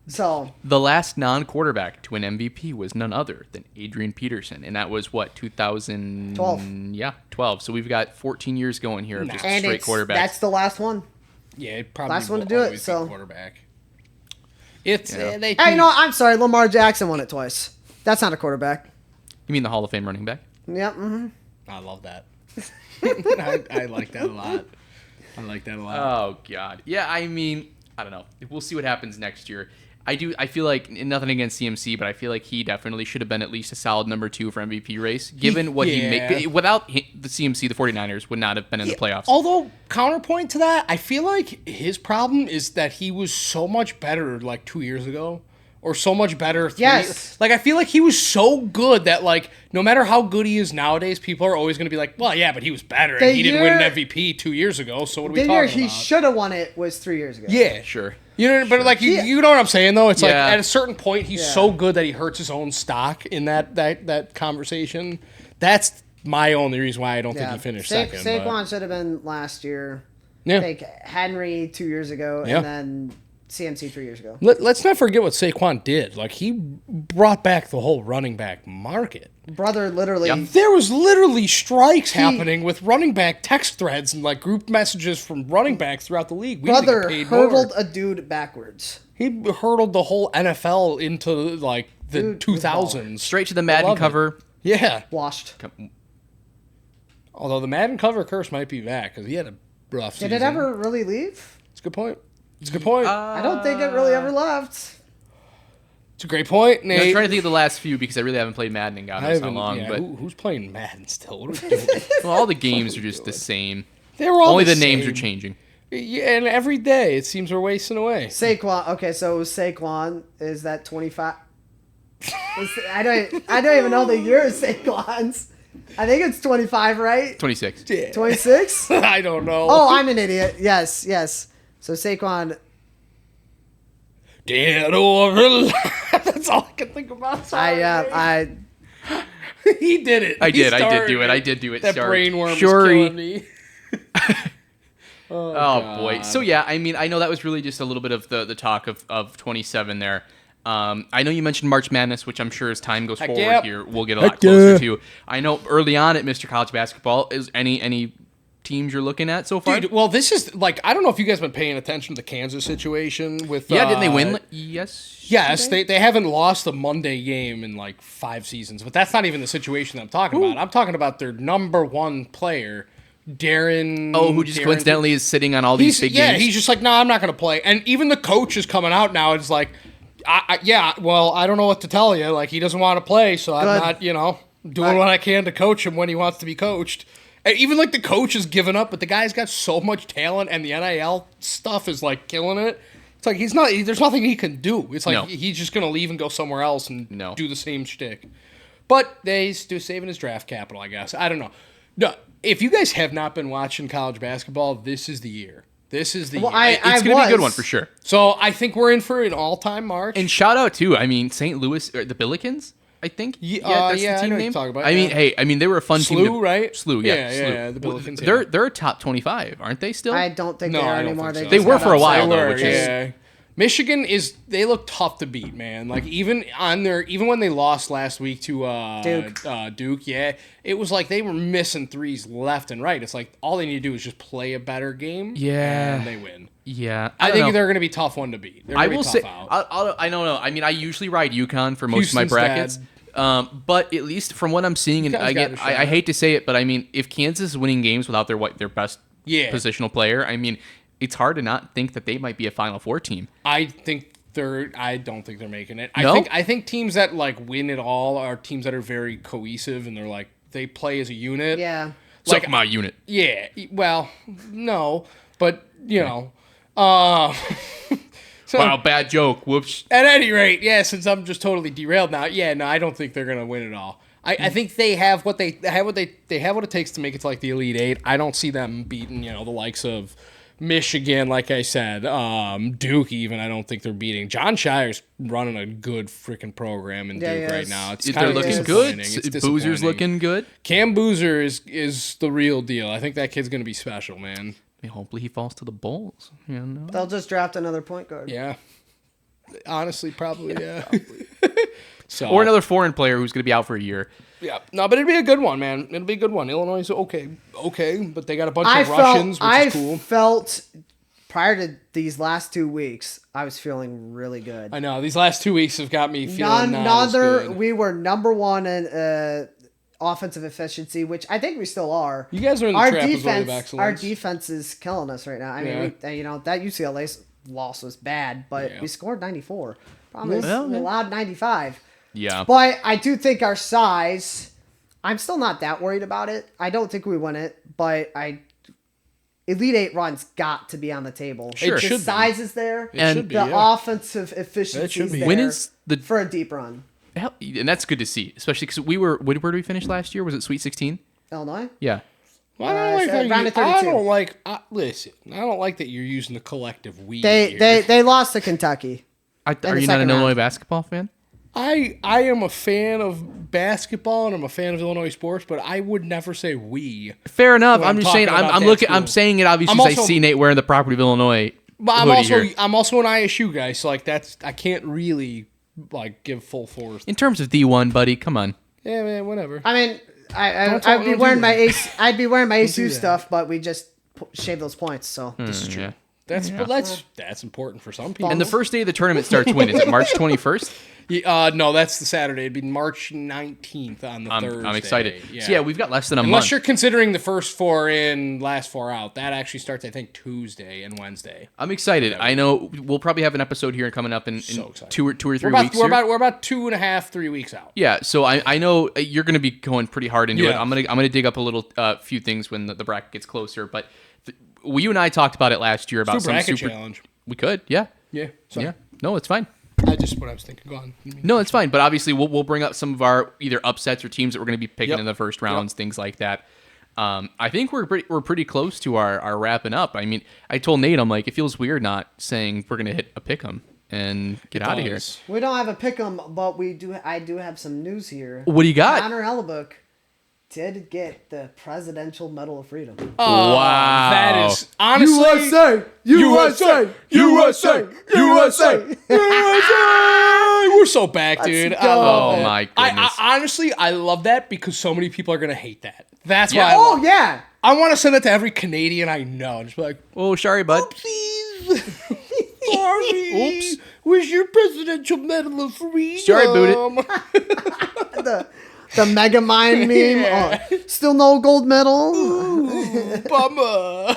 Speaker 2: So
Speaker 1: the last non-quarterback to an MVP was none other than Adrian Peterson, and that was 2012. Yeah, 12. So we've got 14 years going here of just straight quarterbacks.
Speaker 2: That's the last one.
Speaker 3: Yeah, probably
Speaker 2: last one to do it. So
Speaker 3: quarterback.
Speaker 2: I'm sorry. Lamar Jackson won it twice. That's not a quarterback.
Speaker 1: You mean the Hall of Fame running back?
Speaker 2: Yep. Mm-hmm.
Speaker 3: I love that. I like that a lot.
Speaker 1: Oh God. Yeah. I mean, I don't know. We'll see what happens next year. I feel like nothing against CMC, but I feel like he definitely should have been at least a solid number 2 for MVP race, given what he made. Without the CMC, the 49ers would not have been in the playoffs.
Speaker 3: Although, counterpoint to that, I feel like his problem is that he was so much better like 2 years ago or so much better.
Speaker 2: Yes.
Speaker 3: Like, I feel like he was so good that, like, no matter how good he is nowadays, people are always going to be like, well, yeah, but he was better, and he didn't win an MVP 2 years ago, so what are we
Speaker 2: The
Speaker 3: talking
Speaker 2: year
Speaker 3: about?
Speaker 2: he should have won it was 3 years ago.
Speaker 3: Yeah.
Speaker 1: Sure.
Speaker 3: You know, but like you know what I'm saying though. It's like
Speaker 1: Yeah.
Speaker 3: at a certain point he's so good that he hurts his own stock in that conversation. That's my only reason why I don't think he finished second.
Speaker 2: Saquon should have been last year.
Speaker 3: Yeah.
Speaker 2: Take Henry 2 years ago,
Speaker 3: Yeah.
Speaker 2: and then CMC 3 years ago.
Speaker 3: Let's not forget what Saquon did. Like, he brought back the whole running back market.
Speaker 2: Brother, literally.
Speaker 3: There was literally strikes happening with running back text threads and like group messages from running backs throughout the league. We
Speaker 2: Brother
Speaker 3: need to get paid
Speaker 2: hurdled
Speaker 3: more.
Speaker 2: a dude backwards.
Speaker 3: He hurdled the whole NFL into like the
Speaker 2: Dude,
Speaker 3: 2000s.
Speaker 1: Straight to the Madden
Speaker 3: love it.
Speaker 1: cover.
Speaker 3: Yeah.
Speaker 2: Washed.
Speaker 3: Although the Madden cover curse might be back because he had a rough season.
Speaker 2: Did it ever really leave?
Speaker 3: It's a good point. It's a good point.
Speaker 2: I don't think it really ever left.
Speaker 3: It's a great point,
Speaker 1: I'm
Speaker 3: Nate.
Speaker 1: trying to think of the last few because I really haven't played Madden in God knows how long.
Speaker 3: yeah,
Speaker 1: But
Speaker 3: who's playing Madden still? What are we doing?
Speaker 1: well, all the games are just the same.
Speaker 3: They were all
Speaker 1: Only the
Speaker 3: same.
Speaker 1: names are changing.
Speaker 3: Yeah, and every day it seems we're wasting away.
Speaker 2: Saquon. Okay, so Saquon is that 25. I don't even know the year of Saquon's. I think it's 25, right?
Speaker 1: 26.
Speaker 2: 26?
Speaker 3: I don't know.
Speaker 2: Oh, I'm an idiot. Yes. So Saquon.
Speaker 3: Dead or alive. That's all I can think about. Sorry, he did it.
Speaker 1: I
Speaker 3: He
Speaker 1: did
Speaker 3: started
Speaker 1: do it. I did do it.
Speaker 3: That
Speaker 1: Sorry.
Speaker 3: brainworm was
Speaker 1: Shuri.
Speaker 3: killing me.
Speaker 1: Oh boy. So yeah, I mean, I know that was really just a little bit of the talk of 27 there. I know you mentioned March Madness, which I'm sure as time goes forward
Speaker 3: yeah.
Speaker 1: here, we'll get a lot closer to. I know early on at Mr. College Basketball, is any teams you're looking at so far?
Speaker 3: Dude, well, this is like, I don't know if you guys have been paying attention to the Kansas situation with.
Speaker 1: Yeah, didn't they win? Yes.
Speaker 3: Yes, they haven't lost a Monday game in like 5 seasons, but that's not even the situation that I'm talking about. I'm talking about their number one player, Darren.
Speaker 1: Oh, who just coincidentally is sitting on all these big games?
Speaker 3: He's just like, no, I'm not going to play. And even the coach is coming out now. It's like, well, I don't know what to tell you. Like, he doesn't want to play, so I'm not, doing what I can to coach him when he wants to be coached. And even like the coach has given up, but the guy's got so much talent, and the NIL stuff is like killing it. It's like there's nothing he can do. It's like he's just going to leave and go somewhere else and do the same shtick. But he's still saving his draft capital, I guess. I don't know. No, if you guys have not been watching college basketball, this is the year. This is the year.
Speaker 1: It's going to be a good one for sure.
Speaker 3: So I think we're in for an all-time March.
Speaker 1: And shout out too. I mean, St. Louis, or the Billikens, I think. That's the
Speaker 3: I
Speaker 1: team
Speaker 3: know what
Speaker 1: name.
Speaker 3: you're talking about,
Speaker 1: I mean, hey, they were a fun team.
Speaker 3: SLU, right?
Speaker 1: SLU,
Speaker 3: Yeah,
Speaker 1: SLU.
Speaker 3: the Billikens,
Speaker 1: They're a top 25, aren't they still?
Speaker 2: I don't think
Speaker 3: No,
Speaker 2: they are
Speaker 3: I don't
Speaker 2: anymore.
Speaker 3: think so.
Speaker 1: They
Speaker 2: just
Speaker 1: were
Speaker 2: got
Speaker 1: for a while,
Speaker 2: upset.
Speaker 1: though, which is...
Speaker 3: Michigan they look tough to beat, man. Like even when they lost last week to Duke, it was like they were missing threes left and right. It's like all they need to do is just play a better game, and they win.
Speaker 1: Yeah,
Speaker 3: I think they're going to be a tough one to beat.
Speaker 1: I will say, I don't know. I mean, I usually ride UConn for most
Speaker 3: Houston's
Speaker 1: of my brackets. But at least from what I'm seeing, and again, I hate to say it, but I mean, if Kansas is winning games without their best positional player, I mean, it's hard to not think that they might be a Final Four team.
Speaker 3: I don't think they're making it.
Speaker 1: No?
Speaker 3: I think teams that like win it all are teams that are very cohesive and they're like they play as a unit.
Speaker 2: Yeah.
Speaker 1: Like my unit.
Speaker 3: Yeah. Well, no, but so,
Speaker 1: wow, bad joke. Whoops.
Speaker 3: At any rate, since I'm just totally derailed now, no, I don't think they're gonna win it all. I think they have what they have what it takes to make it to like the Elite Eight. I don't see them beating the likes of Michigan, like I said, Duke. Even I don't think they're beating. John Shire's running a good freaking program in Duke right now.
Speaker 1: They're looking good. Boozer's looking good.
Speaker 3: Cam Boozer is the real deal. I think that kid's gonna be special, man.
Speaker 1: Hopefully he falls to the Bulls.
Speaker 2: They'll just draft another point guard.
Speaker 3: Yeah. Honestly, probably, Probably. So,
Speaker 1: or another foreign player who's going to be out for a year.
Speaker 3: Yeah. No, but it'd be a good one, man. It'll be a good one. Illinois is okay, but they got a bunch of Russians, which is cool.
Speaker 2: I felt, prior to these last 2 weeks, I was feeling really good.
Speaker 3: I know. These last 2 weeks have got me feeling good.
Speaker 2: We were number one in offensive efficiency, which I think we still are.
Speaker 3: You guys are in the trapezoid of excellence.
Speaker 2: Our defense is killing us right now. I mean, that UCLA loss was bad, but we scored 94. Problem is, we allowed 95.
Speaker 1: Yeah.
Speaker 2: But I do think our size, I'm still not that worried about it. I don't think we win it, but Elite Eight run's got to be on the table.
Speaker 1: Sure. It
Speaker 2: The
Speaker 3: should be.
Speaker 2: size is there.
Speaker 3: It should be,
Speaker 2: the
Speaker 3: yeah.
Speaker 2: offensive efficiency
Speaker 3: should
Speaker 2: is
Speaker 3: be.
Speaker 2: there
Speaker 1: When is the
Speaker 2: for a deep run.
Speaker 1: hell? And that's good to see, especially because we were. Where did we finish last year? Was it Sweet 16?
Speaker 2: Illinois?
Speaker 1: Yeah.
Speaker 3: Well, I don't like
Speaker 2: so
Speaker 3: how you-
Speaker 2: round of
Speaker 3: I
Speaker 2: 32.
Speaker 3: don't like. Listen, I don't like that you're using the collective we.
Speaker 2: They lost to Kentucky.
Speaker 1: Are
Speaker 2: the
Speaker 1: you not
Speaker 2: second
Speaker 1: an Illinois
Speaker 2: round.
Speaker 1: basketball fan?
Speaker 3: I am a fan of basketball and I'm a fan of Illinois sports, but I would never say we.
Speaker 1: Fair enough.
Speaker 3: When
Speaker 1: I'm
Speaker 3: I'm
Speaker 1: just saying.
Speaker 3: talking about
Speaker 1: I'm
Speaker 3: that
Speaker 1: looking. I'm
Speaker 3: school.
Speaker 1: saying it obviously
Speaker 3: I'm
Speaker 1: because I
Speaker 3: also-
Speaker 1: see Nate wearing the property of Illinois.
Speaker 3: But
Speaker 1: hoodie
Speaker 3: I'm
Speaker 1: here.
Speaker 3: also an ISU guy, so like that's I can't really like give full force.
Speaker 1: In terms of D1, buddy, come on.
Speaker 3: Yeah, man, whatever.
Speaker 2: I mean,
Speaker 3: Don't
Speaker 2: I'd be
Speaker 3: do
Speaker 2: wearing
Speaker 3: that.
Speaker 2: my ace. I'd be wearing my
Speaker 3: do
Speaker 2: ASU
Speaker 3: that.
Speaker 2: stuff, but we just shave those points. So
Speaker 3: This is true.
Speaker 1: Yeah.
Speaker 3: That's important for some people.
Speaker 1: And the first day of the tournament starts when? Is it March 21st?
Speaker 3: No, that's the Saturday. It'd be March 19th on the Thursday.
Speaker 1: I'm excited. So yeah, we've got less than a
Speaker 3: Unless
Speaker 1: month.
Speaker 3: you're considering the first four in, last four out. That actually starts, I think, Tuesday and Wednesday.
Speaker 1: I'm excited. I know we'll probably have an episode here coming up in
Speaker 3: So excited.
Speaker 1: two or three
Speaker 3: We're
Speaker 1: weeks.
Speaker 3: about,
Speaker 1: here.
Speaker 3: we're about 2.5, 3 weeks out.
Speaker 1: Yeah, so I know you're going to be going pretty hard into it.
Speaker 3: Yeah.
Speaker 1: I'm gonna dig up a little few things when the bracket gets closer. But you and I talked about it last year about
Speaker 3: Do a
Speaker 1: some
Speaker 3: bracket
Speaker 1: super.
Speaker 3: challenge.
Speaker 1: We could, yeah,
Speaker 3: Yeah. Sorry.
Speaker 1: yeah. No, it's fine.
Speaker 3: I just what I was thinking. Go on.
Speaker 1: No, it's fine. But obviously, we'll bring up some of our either upsets or teams that we're going to be picking
Speaker 3: Yep.
Speaker 1: in the first rounds, things like that. I think we're pretty close to our wrapping up. I mean, I told Nate, I'm like, it feels weird not saying we're going to hit a pick 'em and get out of here.
Speaker 3: Does.
Speaker 2: we don't have a pick 'em, but we do. I do have some news here.
Speaker 1: What do you got?
Speaker 2: Connor Hellebuyck did get the Presidential Medal of Freedom.
Speaker 3: Oh,
Speaker 1: Wow.
Speaker 3: that is honestly
Speaker 2: USA,
Speaker 3: USA. We're so back, dude.
Speaker 2: Let's
Speaker 3: I love
Speaker 2: go.
Speaker 3: it.
Speaker 1: Oh, my goodness.
Speaker 3: I honestly, I love that because so many people are gonna hate that. That's why.
Speaker 1: Yeah.
Speaker 3: I
Speaker 2: Oh
Speaker 3: love it.
Speaker 2: yeah.
Speaker 3: I want to send it to every Canadian I know. Just be like,
Speaker 1: Oh, sorry, bud.
Speaker 3: please, sorry.
Speaker 1: Oops.
Speaker 3: Where's your Presidential Medal of Freedom?
Speaker 1: Sorry, boot it.
Speaker 2: The Mega Mind meme.
Speaker 3: Yeah.
Speaker 2: Oh, still no gold medal.
Speaker 3: Bummer.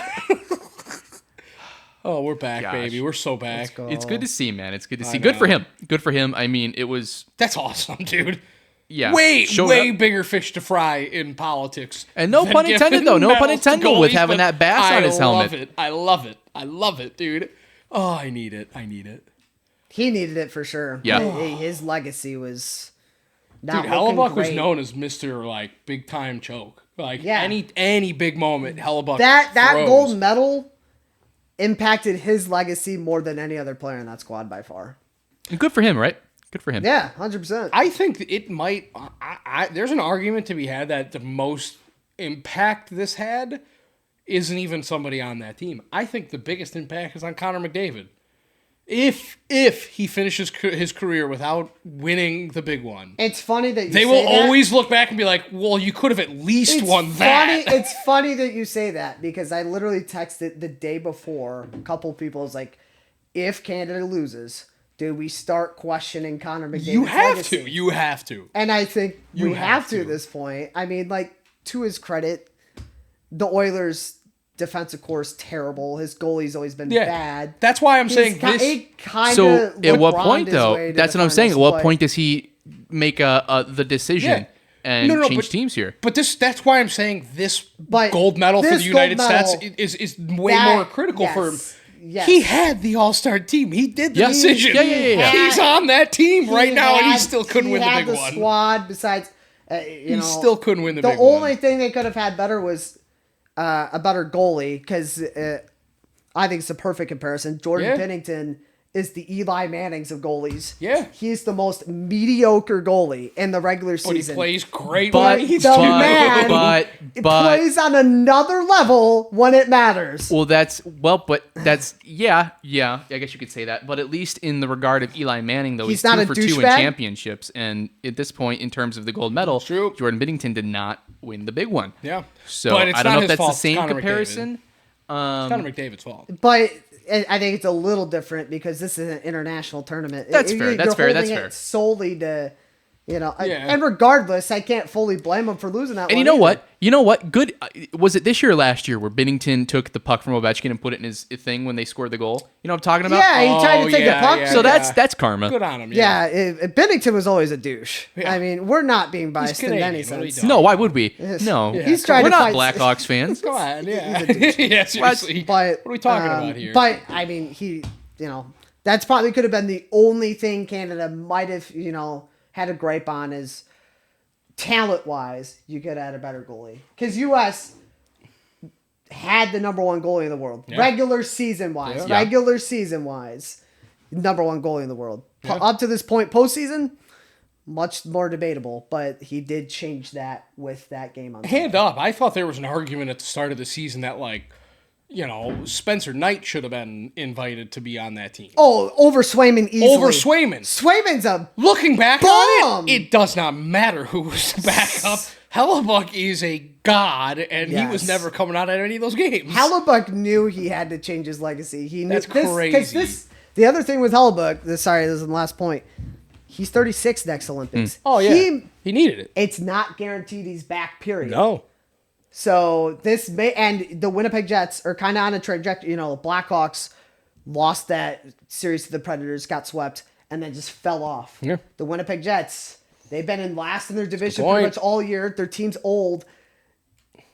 Speaker 3: Oh, we're back,
Speaker 1: Gosh.
Speaker 3: baby. We're so back.
Speaker 2: go.
Speaker 1: It's good to see, man. It's good to see.
Speaker 3: know.
Speaker 1: Good for him. Good for him. I mean, it was
Speaker 3: That's awesome, dude.
Speaker 1: yeah.
Speaker 3: Way
Speaker 1: showed up.
Speaker 3: bigger fish to fry in politics.
Speaker 1: And no
Speaker 3: than
Speaker 1: pun intended,
Speaker 3: giving
Speaker 1: though. No pun
Speaker 3: medals to
Speaker 1: intended with
Speaker 3: goalies,
Speaker 1: having
Speaker 3: but
Speaker 1: that bass on his helmet.
Speaker 3: I love it. I love it, dude. Oh, I need it. I need it.
Speaker 2: He needed it for sure.
Speaker 1: Yeah.
Speaker 2: His legacy was not
Speaker 3: Dude,
Speaker 2: looking
Speaker 3: Hellebuyck was
Speaker 2: great.
Speaker 3: known as Mr. like big time choke. Like
Speaker 2: Yeah.
Speaker 3: any big moment, Hellebuyck.
Speaker 2: That
Speaker 3: throws.
Speaker 2: gold medal impacted his legacy more than any other player in that squad by far.
Speaker 1: And good for him, right? Good for him.
Speaker 2: Yeah, 100%.
Speaker 3: I think it might. There's an argument to be had that the most impact this had isn't even somebody on that team. I think the biggest impact is on Connor McDavid. If he finishes his career without winning the big one,
Speaker 2: It's funny that you
Speaker 3: they
Speaker 2: say
Speaker 3: will
Speaker 2: that.
Speaker 3: always look back and be like, "Well, you could have at least won that."
Speaker 2: It's funny that you say that because I literally texted the day before a couple people was like, if Canada loses, do we start questioning Connor McDavid's
Speaker 3: You have
Speaker 2: legacy?
Speaker 3: to. You have to.
Speaker 2: And I think
Speaker 3: You
Speaker 2: we have
Speaker 3: have
Speaker 2: to
Speaker 3: to.
Speaker 2: at this point. I mean, like, to his credit, the Oilers' defensive core is terrible. His goalie's always been
Speaker 3: Yeah,
Speaker 2: bad.
Speaker 3: that's why I'm saying this.
Speaker 2: He kind
Speaker 1: So
Speaker 2: of
Speaker 1: at what point though? That's what I'm saying. At what point does he make the decision
Speaker 3: Yeah.
Speaker 1: and
Speaker 3: No,
Speaker 1: change
Speaker 3: but-
Speaker 1: teams here?
Speaker 3: But that's why I'm saying this
Speaker 2: But
Speaker 3: gold medal for
Speaker 2: this
Speaker 3: the United
Speaker 2: gold
Speaker 3: States
Speaker 2: medal,
Speaker 3: is way more critical for him.
Speaker 2: Yes.
Speaker 3: He had the All-Star team. He did the
Speaker 1: Yeah.
Speaker 3: decision.
Speaker 1: Yeah.
Speaker 3: He's on that team right now, and he
Speaker 2: had-
Speaker 3: still couldn't win the
Speaker 2: had
Speaker 3: big one.
Speaker 2: Squad besides,
Speaker 3: He still couldn't win the
Speaker 2: The
Speaker 3: big one.
Speaker 2: only thing they could have had better was a better goalie because I think it's a perfect comparison. Jordan
Speaker 3: Yeah.
Speaker 2: Pennington is the Eli Mannings of goalies.
Speaker 3: Yeah.
Speaker 2: He's the most mediocre goalie in the regular
Speaker 3: But he
Speaker 2: season.
Speaker 3: plays great
Speaker 1: But
Speaker 3: when he's
Speaker 2: the
Speaker 3: too.
Speaker 2: man
Speaker 1: but
Speaker 2: plays on another level when it matters.
Speaker 1: well, yeah. I guess you could say that. But at least in the regard of Eli Manning, though,
Speaker 2: He's
Speaker 1: he's
Speaker 2: not
Speaker 1: 2
Speaker 2: a
Speaker 1: for 2 in
Speaker 2: douchebag?
Speaker 1: championships, and at this point, in terms of the gold medal,
Speaker 3: True.
Speaker 1: Jordan Binnington did not win the big one.
Speaker 3: Yeah.
Speaker 1: So
Speaker 3: But it's
Speaker 1: I don't
Speaker 3: not
Speaker 1: know if
Speaker 3: his
Speaker 1: that's
Speaker 3: fault.
Speaker 1: the
Speaker 3: It's
Speaker 1: same
Speaker 3: Connor
Speaker 1: comparison.
Speaker 3: It's Connor McDavid's fault.
Speaker 2: But I think it's a little different because this is an international tournament.
Speaker 1: That's fair. That's fair.
Speaker 2: Holding it solely to And regardless, I can't fully blame him for losing that.
Speaker 1: And you know what? Good. Was it this year or last year where Binnington took the puck from Ovechkin and put it in his thing when they scored the goal? You know what I'm talking about?
Speaker 2: Yeah, he tried to take the puck.
Speaker 1: So that's karma.
Speaker 3: Good on him.
Speaker 2: Binnington was always a douche.
Speaker 3: Yeah.
Speaker 2: I mean, we're not being biased in any
Speaker 3: Canadian. What are you
Speaker 2: sense.
Speaker 3: doing?
Speaker 1: No, why would we? No.
Speaker 2: He's trying
Speaker 1: We're
Speaker 2: to
Speaker 1: not
Speaker 2: fight.
Speaker 1: Blackhawks fans.
Speaker 3: Go on, yeah. Seriously.
Speaker 2: But
Speaker 3: what are we talking about here?
Speaker 2: But I mean, that's probably could have been the only thing Canada might have, had a gripe on is talent-wise, you could add a better goalie. Because U.S. had the number one goalie in the world.
Speaker 3: Yeah.
Speaker 2: Regular season-wise. Number one goalie in the world.
Speaker 3: Yeah.
Speaker 2: Up to this point, postseason, much more debatable. But he did change that with that game on
Speaker 3: Hand up. I thought there was an argument at the start of the season that, Spencer Knight should have been invited to be on that team.
Speaker 2: Oh, over Swayman easily.
Speaker 3: Over Swayman.
Speaker 2: Swayman's a
Speaker 3: Looking back
Speaker 2: bomb.
Speaker 3: on it does not matter who was the backup. Hellebuyck is a god, and he was never coming out at any of those games.
Speaker 2: Hellebuyck knew he had to change his legacy. He knew
Speaker 3: That's crazy.
Speaker 2: The other thing with Hellebuyck, this is the last point. He's 36 next Olympics.
Speaker 3: Oh, yeah. He needed it.
Speaker 2: It's not guaranteed he's back, period.
Speaker 3: No.
Speaker 2: So this may, and the Winnipeg Jets are kind of on a trajectory. Blackhawks lost that series to the Predators, got swept, and then just fell off.
Speaker 3: Yeah.
Speaker 2: The Winnipeg Jets, they've been in last in their division pretty much all year. Their team's old.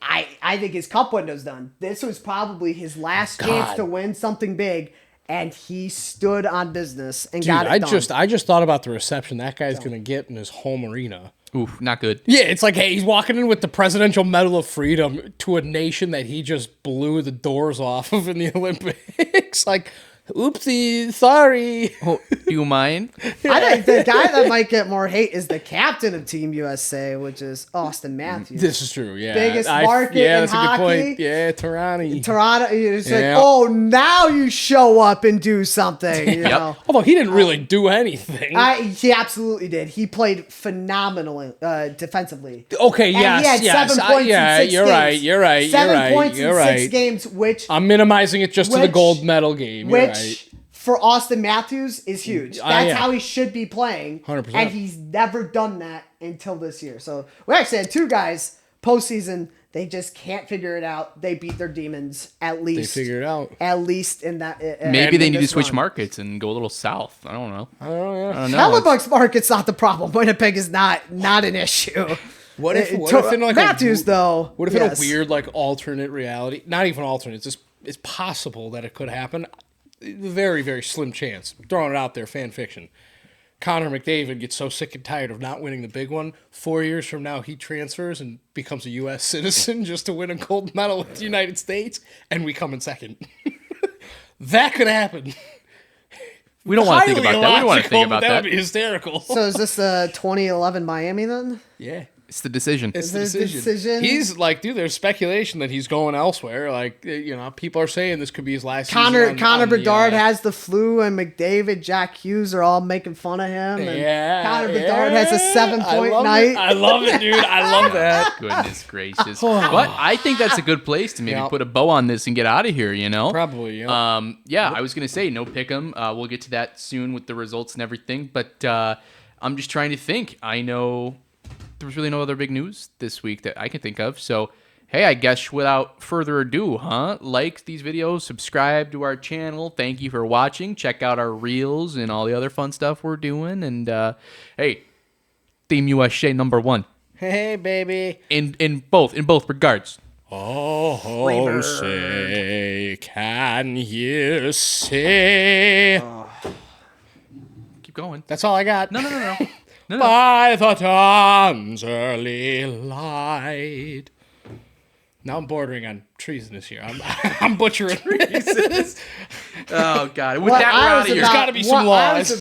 Speaker 2: I think his cup window's done. This was probably his last chance to win something big, and he stood on business and got it done.
Speaker 3: I just thought about the reception that guy's going to get in his home arena.
Speaker 1: Oof, not good.
Speaker 3: Yeah, it's like, hey, he's walking in with the Presidential Medal of Freedom to a nation that he just blew the doors off of in the Olympics. Like, oopsie, sorry.
Speaker 1: Oh, do you mind?
Speaker 2: I think the guy that might get more hate is the captain of Team USA, which is Austin Matthews.
Speaker 3: This is true, yeah.
Speaker 2: Biggest market in
Speaker 3: that's
Speaker 2: hockey.
Speaker 3: A good point. Yeah, Toronto.
Speaker 2: It's like, oh, now you show up and do something. You know?
Speaker 3: Although he didn't really do anything.
Speaker 2: He absolutely did. He played phenomenally defensively.
Speaker 3: Okay,
Speaker 2: and
Speaker 3: yes,
Speaker 2: he had 7 points in 6
Speaker 3: you're
Speaker 2: games.
Speaker 3: right, you're right,
Speaker 2: 7 points
Speaker 3: you're
Speaker 2: in
Speaker 3: right.
Speaker 2: 6 games, which
Speaker 3: I'm minimizing it just to the gold medal game. You're right.
Speaker 2: For Austin Matthews is huge. That's
Speaker 3: yeah.
Speaker 2: how he should be playing.
Speaker 3: 100%.
Speaker 2: And he's never done that until this year. So we actually had 2 guys postseason. They just can't figure it out. They beat their demons at least.
Speaker 3: They figure it out.
Speaker 2: At least in that.
Speaker 1: Maybe they need to switch markets and go a little south. I don't know.
Speaker 3: I don't know.
Speaker 2: Hellebuyck's market's not the problem. Winnipeg is not an issue.
Speaker 3: What if in like
Speaker 2: Matthews though?
Speaker 3: What if in a weird alternate reality? Not even alternate. It's possible that it could happen. Very, very slim chance. Throwing it out there, fan fiction. Connor McDavid gets so sick and tired of not winning the big one. 4 years from now, he transfers and becomes a U.S. citizen just to win a gold medal with the United States, and we come in second. That could happen.
Speaker 1: We don't want to think about that. We don't want to think about that.
Speaker 3: That would be hysterical.
Speaker 2: So is this 2011 Miami then?
Speaker 3: Yeah.
Speaker 1: It's the decision.
Speaker 3: It's the decision. He's like, dude, there's speculation that he's going elsewhere. Like, people are saying this could be his last season.
Speaker 2: Connor Bedard has the flu, and McDavid, Jack Hughes are all making fun of him. And Connor Bedard has a 7-point night.
Speaker 3: I love it, dude. I love that.
Speaker 1: Goodness gracious. But I think that's a good place to maybe put a bow on this and get out of here,
Speaker 3: Probably, yeah.
Speaker 1: I was going to say, no pick 'em. We'll get to that soon with the results and everything. But I'm just trying to think. I know there was really no other big news this week that I can think of. So, hey, I guess without further ado, like these videos, subscribe to our channel. Thank you for watching. Check out our reels and all the other fun stuff we're doing. And, hey, Team USA #1.
Speaker 3: Hey, baby.
Speaker 1: In both regards.
Speaker 3: Oh, say, can you say?
Speaker 1: Keep going.
Speaker 3: That's all I got.
Speaker 1: No.
Speaker 3: By the dawn's early light. Now I'm bordering on treasonous here. I'm butchering treasonous.
Speaker 1: Oh, God. With that, we're out of here.
Speaker 3: There's got to be some laws.